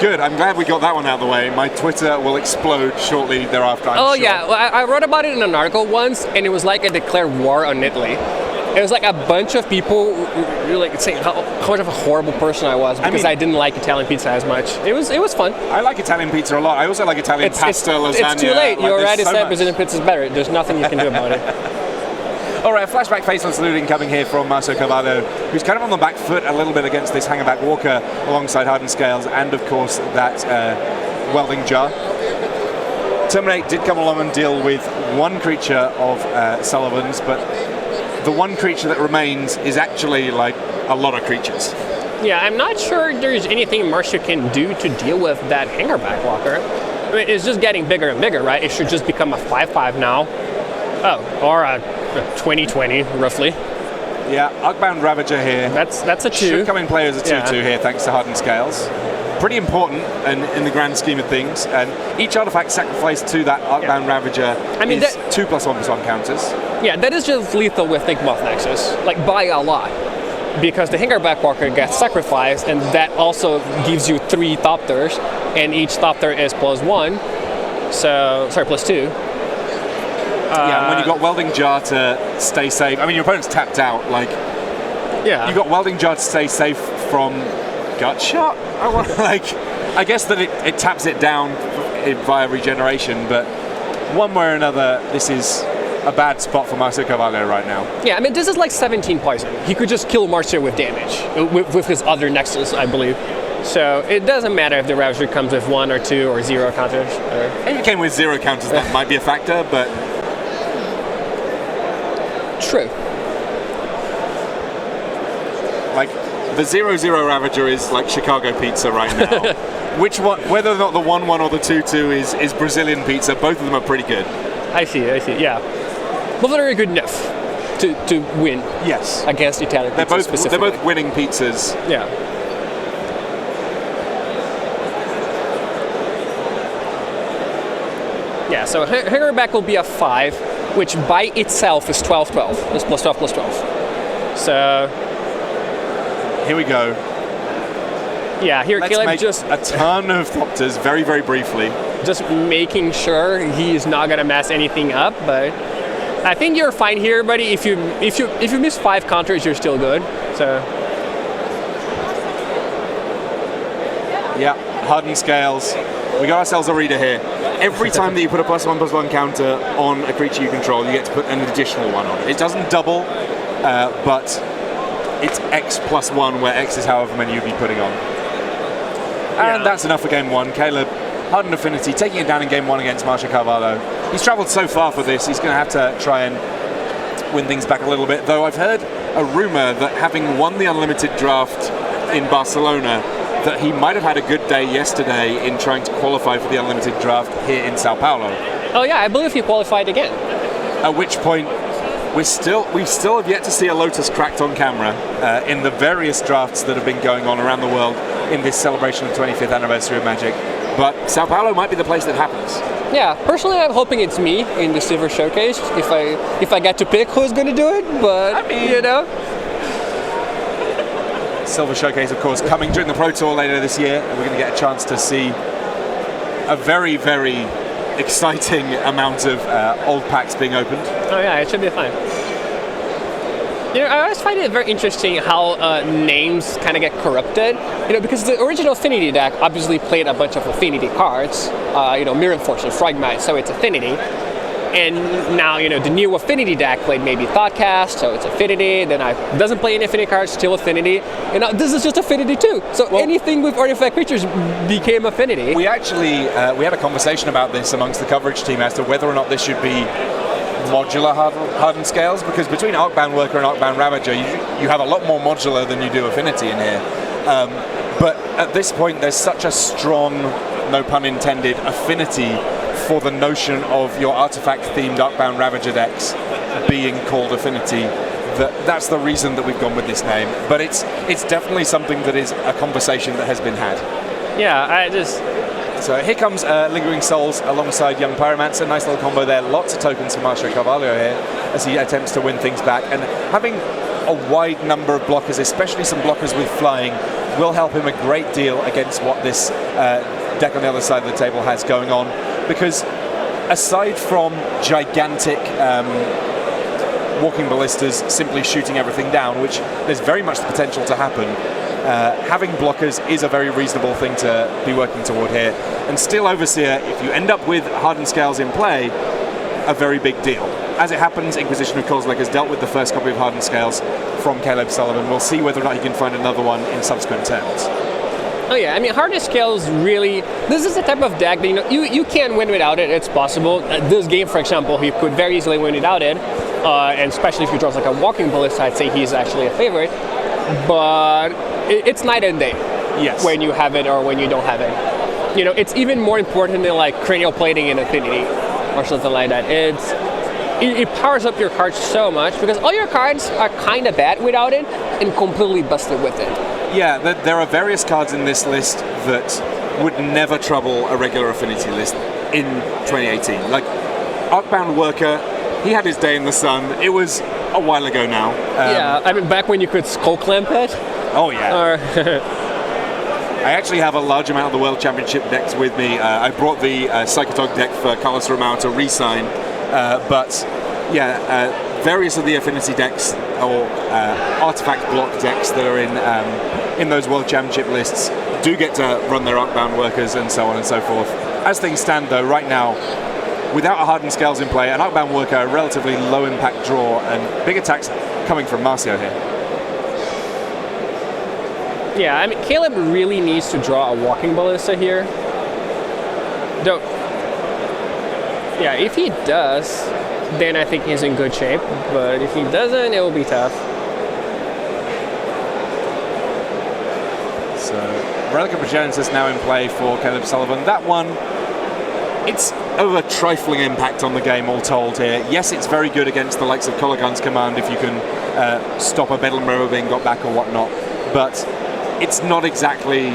Good. I'm glad we got that one out of the way. My Twitter will explode shortly thereafter. I'm sure. Yeah. Well, I wrote about it in an article once, and it was like I declared war on Italy. It was like a bunch of people like saying how much of a horrible person I was because I didn't like Italian pizza as much. It was fun. I like Italian pizza a lot. I also like Italian pasta, lasagna. It's too late. Like, you already said Brazilian pizza is better. There's nothing you can do about it. All right, flashback faceless saluting coming here from Marcio Carvalho, who's kind of on the back foot a little bit against this hangerback walker alongside Hardened Scales and, of course, that welding jar. Terminate did come along and deal with one creature of Sullivan's, but the one creature that remains is actually like a lot of creatures. Yeah, I'm not sure there's anything Marcio can do to deal with that hangerback walker. I mean, it's just getting bigger and bigger, right? It should just become a 5/5 now. Oh, or a 20/20, roughly. Yeah, Arcbound Ravager here. That's a 2. Should come in play as a 2/2 here, thanks to Hardened Scales. Pretty important in the grand scheme of things. And each artifact sacrificed to that Arcbound Ravager is 2+1/+1 counters. Yeah, that is just lethal with Think Moth Nexus, like by a lot. Because the Hangerback Walker gets sacrificed, and that also gives you 3 Thopters, and each Thopter is +1. So, sorry, +2. Yeah, and when you got Welding Jar to stay safe, I mean, your opponent's tapped out, like, yeah, you got Welding Jar to stay safe from Gut Shot. I guess that it taps it down via regeneration, but one way or another, this is a bad spot for Marcio Carvalho right now. Yeah, I mean, this is like 17 poison. He could just kill Marcio with damage, with his other Nexus, I believe. So it doesn't matter if the Ravager comes with 1 or 2 or 0 counters. If it came with 0 counters, that might be a factor, but... True. Like, the 0/0 Ravager is like Chicago pizza right now. Which one, whether or not the 1/1 or the 2/2 is Brazilian pizza, both of them are pretty good. I see, yeah. But they're good enough to win. Yes. Against Italian pizza specifically. They're both winning pizzas. Yeah. Yeah, so Hangerback will be a 5, which by itself is 12/12. It's +12/+12. So... Here we go. Yeah, here Let's Caleb make just a ton of Thopters very, very briefly. Just making sure he's not gonna mess anything up, but I think you're fine here, buddy. If you miss 5 counters, you're still good. So yeah, Hardened Scales. We got ourselves a reader here. Every time that you put a +1/+1 counter on a creature you control, you get to put an additional one on. It doesn't double, but it's X+1, where X is however many you'd be putting on. And that's enough for game 1. Caleb, Hardened Affinity, taking it down in game 1 against Marcio Carvalho. He's travelled so far for this, he's going to have to try and win things back a little bit. Though I've heard a rumour that having won the Unlimited draft in Barcelona, that he might have had a good day yesterday in trying to qualify for the Unlimited draft here in Sao Paulo. Oh yeah, I believe he qualified again. At which point, we still have yet to see a Lotus cracked on camera in the various drafts that have been going on around the world in this celebration of the 25th anniversary of Magic. But Sao Paulo might be the place that happens. Yeah, personally, I'm hoping it's me in the Silver Showcase if I get to pick who's going to do it. But I mean, you know, Silver Showcase, of course, coming during the Pro Tour later this year, and we're going to get a chance to see a very, very exciting amount of old packs being opened. Oh yeah, it should be fun. You know, I always find it very interesting how names kind of get corrupted. You know, because the original Affinity deck obviously played a bunch of Affinity cards. You know, Mirror Force and Fragmite, so it's Affinity. And now, you know, the new Affinity deck played maybe Thoughtcast, so it's Affinity. Then it doesn't play any Affinity cards, still Affinity. And now this is just Affinity too. So anything with artifact creatures became Affinity. We actually we had a conversation about this amongst the coverage team as to whether or not this should be modular Hardened Scales, because between Arcbound Worker and Arcbound Ravager, you have a lot more modular than you do Affinity in here. But at this point, there's such a strong, no pun intended, affinity for the notion of your artifact-themed Arcbound Ravager decks being called Affinity. That's the reason that we've gone with this name. But it's definitely something that is a conversation that has been had. Yeah, So here comes Lingering Souls alongside Young Pyromancer. Nice little combo there. Lots of tokens for Maestro Carvalho here as he attempts to win things back. And having a wide number of blockers, especially some blockers with flying, will help him a great deal against what this deck on the other side of the table has going on. Because aside from gigantic walking ballistas simply shooting everything down, which there's very much the potential to happen, having blockers is a very reasonable thing to be working toward here. And still Overseer, if you end up with Hardened Scales in play, a very big deal. As it happens, Inquisition of Kozilek has dealt with the first copy of Hardened Scales from Caleb Sullivan. We'll see whether or not he can find another one in subsequent turns. Oh yeah, I mean, Hardened Scales really, this is the type of deck that, you can win without it, it's possible. This game, for example, he could very easily win without it, and especially if he draws like a Walking Ballista, I'd say he's actually a favorite. But it's night and day. Yes. When you have it or when you don't have it. It's even more important than like Cranial Plating in Affinity or something like that. It powers up your cards so much because all your cards are kind of bad without it and completely busted with it. Yeah, there are various cards in this list that would never trouble a regular Affinity list in 2018. Like Arcbound Worker, he had his day in the sun. It was a while ago now. Yeah, I mean back when you could Skull Clamp it. Oh yeah. I actually have a large amount of the World Championship decks with me. I brought the Psychotog deck for Carlos Romao to re-sign, but yeah, various of the Affinity decks or artifact block decks that are in those World Championship lists do get to run their Arcbound Workers and so on and so forth. As things stand though, right now, without a Hardened Scales in play, an Arcbound Worker, a relatively low impact draw, and big attacks coming from Marcio here. Yeah, I mean, Caleb really needs to draw a Walking Ballista here. Yeah, if he does, then I think he's in good shape. But if he doesn't, it will be tough. So, Relic of Progenitus now in play for Caleb Sullivan. That one, it's of a trifling impact on the game all told here. Yes, it's very good against the likes of Kologan's Command if you can stop a Bedlam Rover being got back or whatnot. But it's not exactly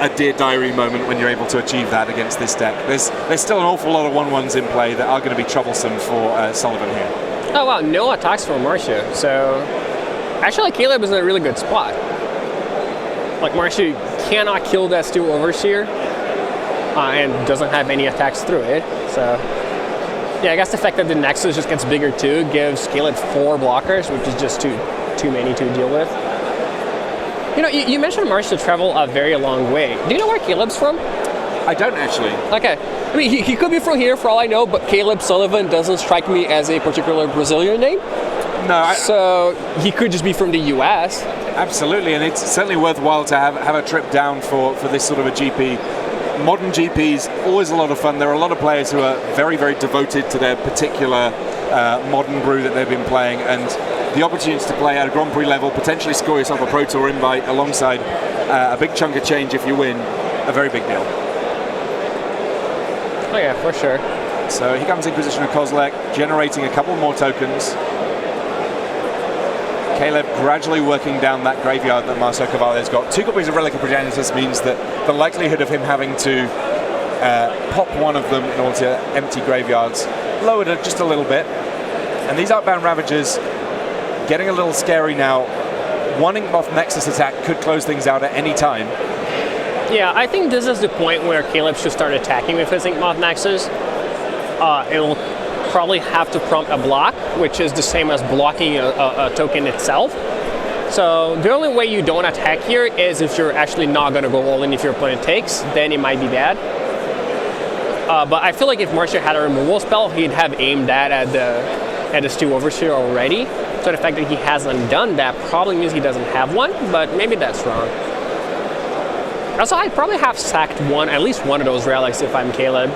a Dear Diary moment when you're able to achieve that against this deck. There's still an awful lot of 1/1s in play that are going to be troublesome for Sullivan here. Oh wow, no attacks for Marcia. So actually Caleb is in a really good spot. Like Marcia cannot kill that Steel Overseer and doesn't have any attacks through it. So yeah, I guess the fact that the Nexus just gets bigger too gives Caleb 4 blockers, which is just too many to deal with. You mentioned Marcia travel a very long way. Do you know where Caleb's from? I don't actually. Okay. I mean, he could be from here for all I know, but Caleb Sullivan doesn't strike me as a particular Brazilian name. No. So he could just be from the US. Absolutely, and it's certainly worthwhile to have a trip down for this sort of a GP. Modern GPs, always a lot of fun. There are a lot of players who are very, very devoted to their particular modern brew that they've been playing, and the opportunity to play at a Grand Prix level, potentially score yourself a Pro Tour invite alongside a big chunk of change if you win, a very big deal. Oh yeah, for sure. So here comes Inquisition of Kozilek, generating a couple more tokens. Caleb gradually working down that graveyard that Marcio Carvalho's got. 2 copies of Relic of Progenitus means that the likelihood of him having to pop one of them in order to empty graveyards lowered it just a little bit. And these Arcbound Ravagers getting a little scary now. One Inkmoth Nexus attack could close things out at any time. Yeah, I think this is the point where Caleb should start attacking with his Inkmoth Nexus. It'll probably have to prompt a block, which is the same as blocking a token itself. So the only way you don't attack here is if you're actually not going to go all in if your opponent takes, then it might be bad. But I feel like if Marcia had a removal spell, he'd have aimed that at the Steel Overseer already. So the fact that he hasn't done that probably means he doesn't have one, but maybe that's wrong. Also, I'd probably have sacked at least one of those relics if I'm Caleb,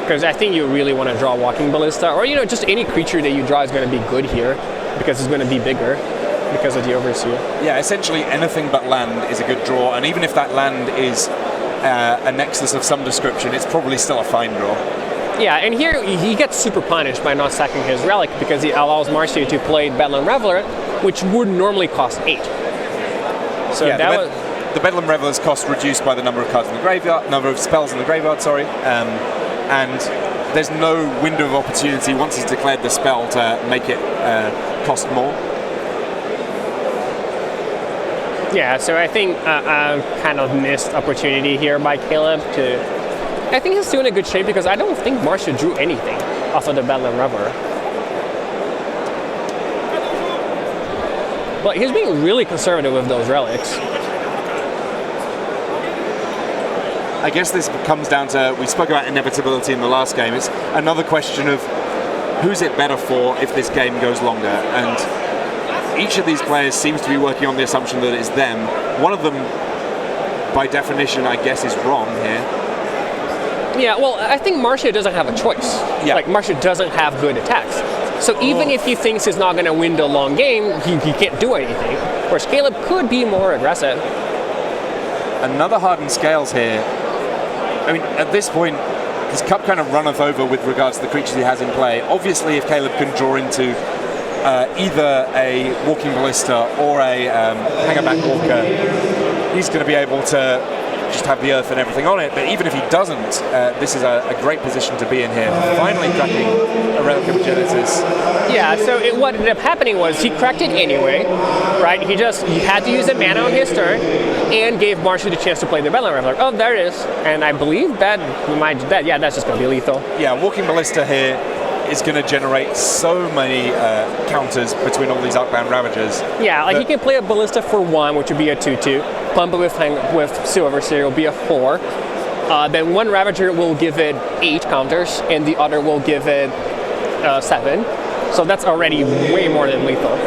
because I think you really want to draw Walking Ballista, or just any creature that you draw is going to be good here, because it's going to be bigger because of the Overseer. Yeah, essentially anything but land is a good draw, and even if that land is a Nexus of some description, it's probably still a fine draw. Yeah, and here he gets super punished by not sacking his relic because he allows Marcio to play Bedlam Reveler, which would normally cost 8. So yeah, that was... the Bedlam Reveler's cost reduced by the number of cards in the graveyard, number of spells in the graveyard, sorry, and there's no window of opportunity once he's declared the spell to make it cost more. Yeah, so I think a kind of missed opportunity here by Caleb to... I think he's still in a good shape because I don't think Marcio drew anything off of the Bedlam Reveler. But he's being really conservative with those relics. I guess this comes down to, we spoke about inevitability in the last game, it's another question of who's it better for if this game goes longer, and each of these players seems to be working on the assumption that it's them. One of them, by definition, I guess, is wrong here. Yeah, well, I think Marcio doesn't have a choice. Yeah. Like, Marcio doesn't have good attacks. So even if he thinks he's not going to win the long game, he can't do anything. Whereas Caleb could be more aggressive. Another Hardened Scales here. I mean, at this point, his cup kind of runneth over with regards to the creatures he has in play. Obviously, if Caleb can draw into either a Walking Ballista or a Hangerback Walker, he's going to be able to just have the earth and everything on it. But even if he doesn't, this is a great position to be in here. Finally cracking a Relic of Genesis. Yeah, so what ended up happening was he cracked it anyway, right? He had to use a mana on his turn and gave Marcio the chance to play the Bedlam Reveler. Oh, there it is. And I believe that, yeah, that's just going to be lethal. Yeah, Walking Ballista here is going to generate so many counters between all these Arcbound Ravagers. Yeah, like he can play a Ballista for 1, which would be a 2/2. Pump it with Silver Seer will be a 4. Then one Ravager will give it 8 counters, and the other will give it 7. So that's already way more than lethal.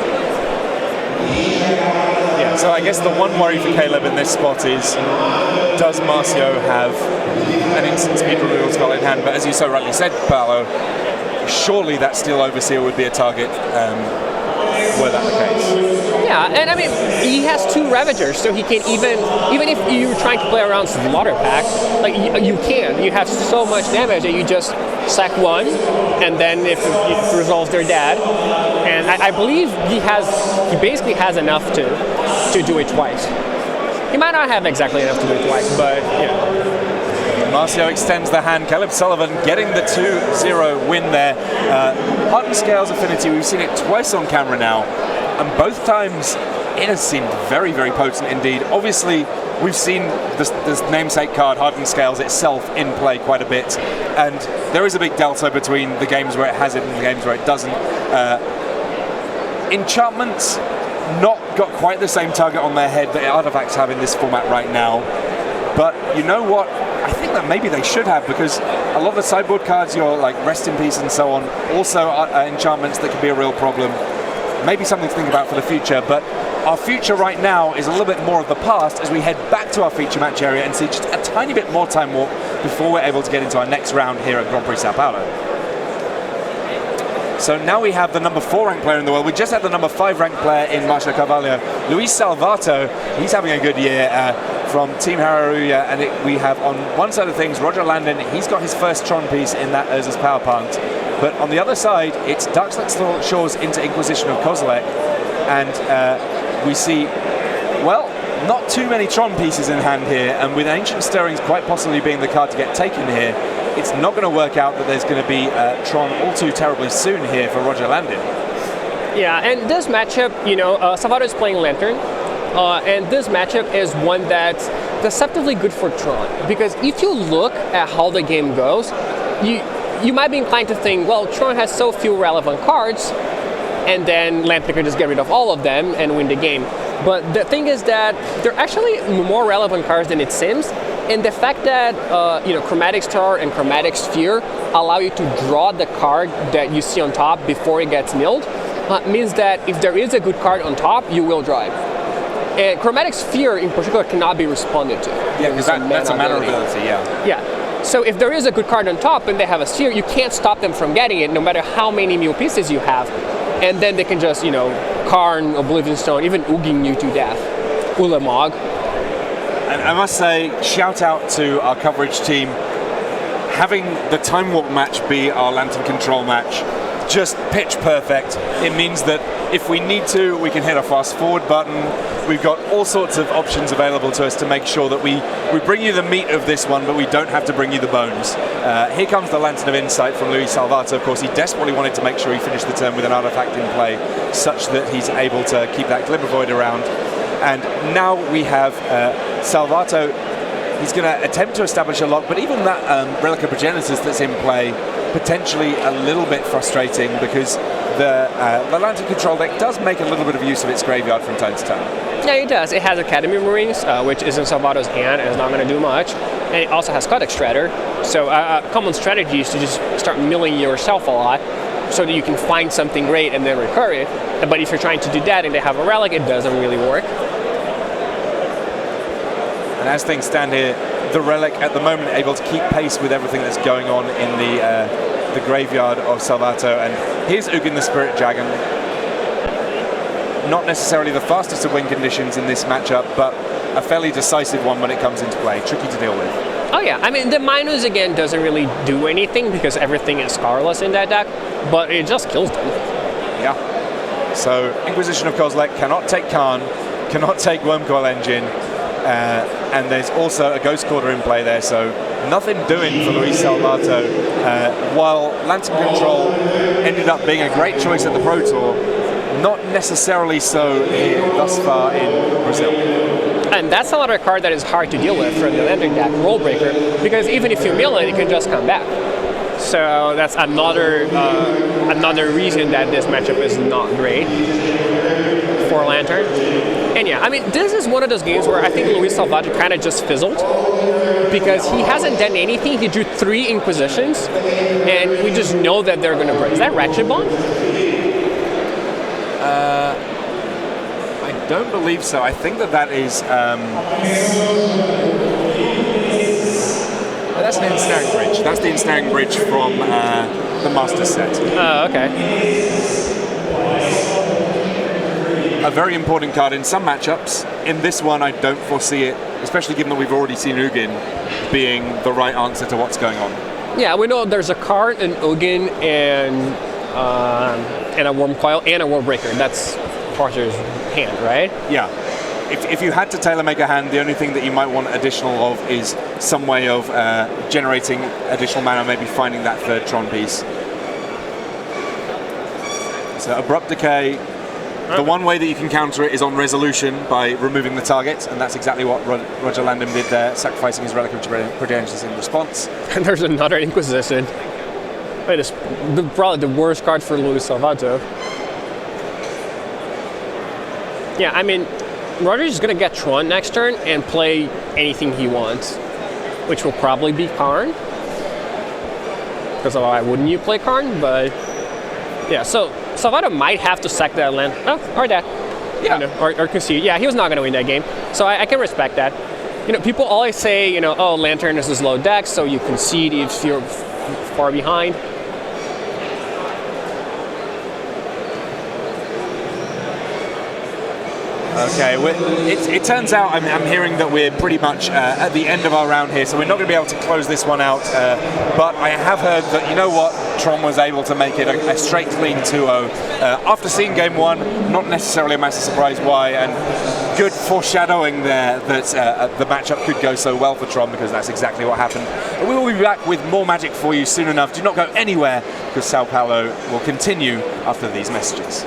Yeah, so I guess the one worry for Caleb in this spot is, does Marcio have an instant speed removal spell in hand? But as you so rightly said, Paulo, surely that Steel Overseer would be a target were that the case. Yeah, and I mean, he has 2 Ravagers, so he can even if you're trying to play around Slaughter Pack, like you can. You have so much damage that you just sack 1, and then if it resolves, they're dead. And I believe he basically has enough to do it twice. He might not have exactly enough to do it twice, but yeah. Marcio extends the hand. Caleb Sullivan getting the 2-0 win there. Hardened Scales Affinity, we've seen it twice on camera now, and both times it has seemed very, very potent indeed. Obviously, we've seen this namesake card, Hardened Scales itself, in play quite a bit, and there is a big delta between the games where it has it and the games where it doesn't. Enchantments, not got quite the same target on their head that artifacts have in this format right now, but you know what? I think that maybe they should have, because a lot of the sideboard cards, your like Rest in Peace and so on, also are enchantments that can be a real problem. Maybe something to think about for the future, but our future right now is a little bit more of the past as we head back to our feature match area and see just a tiny bit more time warp before we're able to get into our next round here at Grand Prix Sao Paulo. So now we have the number 4 ranked player in the world. We just had the number 5 ranked player in Marcio Carvalho. Luis Salvato, he's having a good year from Team Hararuya, and we have on one side of things Roger Landon. He's got his first Tron piece in that Urza's Power Plant. But on the other side, it's Darkslick Shores into Inquisition of Kozilek, and we see, well, not too many Tron pieces in hand here, and with Ancient Stirrings quite possibly being the card to get taken here, it's not going to work out that there's going to be Tron all too terribly soon here for Roger Landon. Yeah, and this matchup, Salvato is playing Lantern, and this matchup is one that's deceptively good for Tron, because if you look at how the game goes, you might be inclined to think, well, Tron has so few relevant cards, and then Landpicker can just get rid of all of them and win the game. But the thing is that they're actually more relevant cards than it seems, and the fact that Chromatic Star and Chromatic Sphere allow you to draw the card that you see on top before it gets milled means that if there is a good card on top, you will draw it. And Chromatic Sphere in particular cannot be responded to. Yeah, because that's a mana ability, yeah. Yeah. So if there is a good card on top and they have a Sphere, you can't stop them from getting it no matter how many mill pieces you have. And then they can just, Karn, Oblivion Stone, even Ooging you to death. Ulamog. And I must say, shout out to our coverage team. Having the Time Warp match be our Lantern Control match, just pitch perfect. It means that if we need to, we can hit a fast forward button. We've got all sorts of options available to us to make sure that we bring you the meat of this one, but we don't have to bring you the bones. Here comes the Lantern of Insight from Luis Salvato. Of course, he desperately wanted to make sure he finished the turn with an artifact in play, such that he's able to keep that Glimmer Void around. And now we have Salvato. He's going to attempt to establish a lock, but even that Relic of Progenitus that's in play, potentially a little bit frustrating, because the Lantern Control deck does make a little bit of use of its graveyard from time to time. Yeah, it does. It has Academy Marines, which is in Salvato's hand and is not going to do much. And it also has Codex Shredder. So a common strategy is to just start milling yourself a lot so that you can find something great and then recur it. But if you're trying to do that and they have a relic, it doesn't really work. And as things stand here, the relic at the moment able to keep pace with everything that's going on in the graveyard of Salvato. And here's Ugin the Spirit Dragon. Not necessarily the fastest of win conditions in this matchup, but a fairly decisive one when it comes into play. Tricky to deal with. Oh yeah, I mean the minus again doesn't really do anything because everything is Scarless in that deck, but it just kills them. Yeah. So Inquisition of Kozilek cannot take Khan, cannot take Wormcoil Engine. And there's also a Ghost Quarter in play there, so nothing doing for Luis Salvato. While Lantern Control ended up being a great choice at the Pro Tour, not necessarily so here thus far in Brazil. And that's another card that is hard to deal with for the Lantern deck, Role Breaker, because even if you mill it, it can just come back. So that's another reason that this matchup is not great for Lantern. And yeah, I mean, this is one of those games where I think Luis Salvato kind of just fizzled because he hasn't done anything. He drew 3 Inquisitions, and we just know that they're going to break. Is that Ratchet Bomb? I don't believe so. I think that is... that's the Ensnaring Bridge. That's the Ensnaring Bridge from the Master set. Oh, okay. A very important card in some matchups. In this one, I don't foresee it, especially given that we've already seen Ugin being the right answer to what's going on. Yeah, we know there's a card, an Ugin, and a Wormcoil, and a World Breaker. That's Parser's hand, right? Yeah. If you had to tailor make a hand, the only thing that you might want additional of is some way of generating additional mana, maybe finding that third Tron piece. So Abrupt Decay. The one way that you can counter it is on resolution by removing the target, and that's exactly what Roger Landon did there, sacrificing his Relic of Progenitus in response. And there's another Inquisition. Wait, it's probably the worst card for Luis Salvato. Yeah, I mean, Roger's is going to get Tron next turn and play anything he wants, which will probably be Karn. Because why wouldn't you play Karn? But yeah, so Salvato might have to sack that land. Oh, or that. Yeah. You know, or concede. Yeah, he was not going to win that game. So I can respect that. You know, people always say, you know, oh, Lantern is this low deck, so you concede if you're far behind. Okay, it turns out I'm hearing that we're pretty much at the end of our round here, so we're not going to be able to close this one out. But I have heard that, you know what, Tron was able to make it a straight clean 2-0. After seeing game 1, not necessarily a massive surprise why, and good foreshadowing there that the matchup could go so well for Tron, because that's exactly what happened. But we will be back with more Magic for you soon enough. Do not go anywhere, because Sao Paulo will continue after these messages.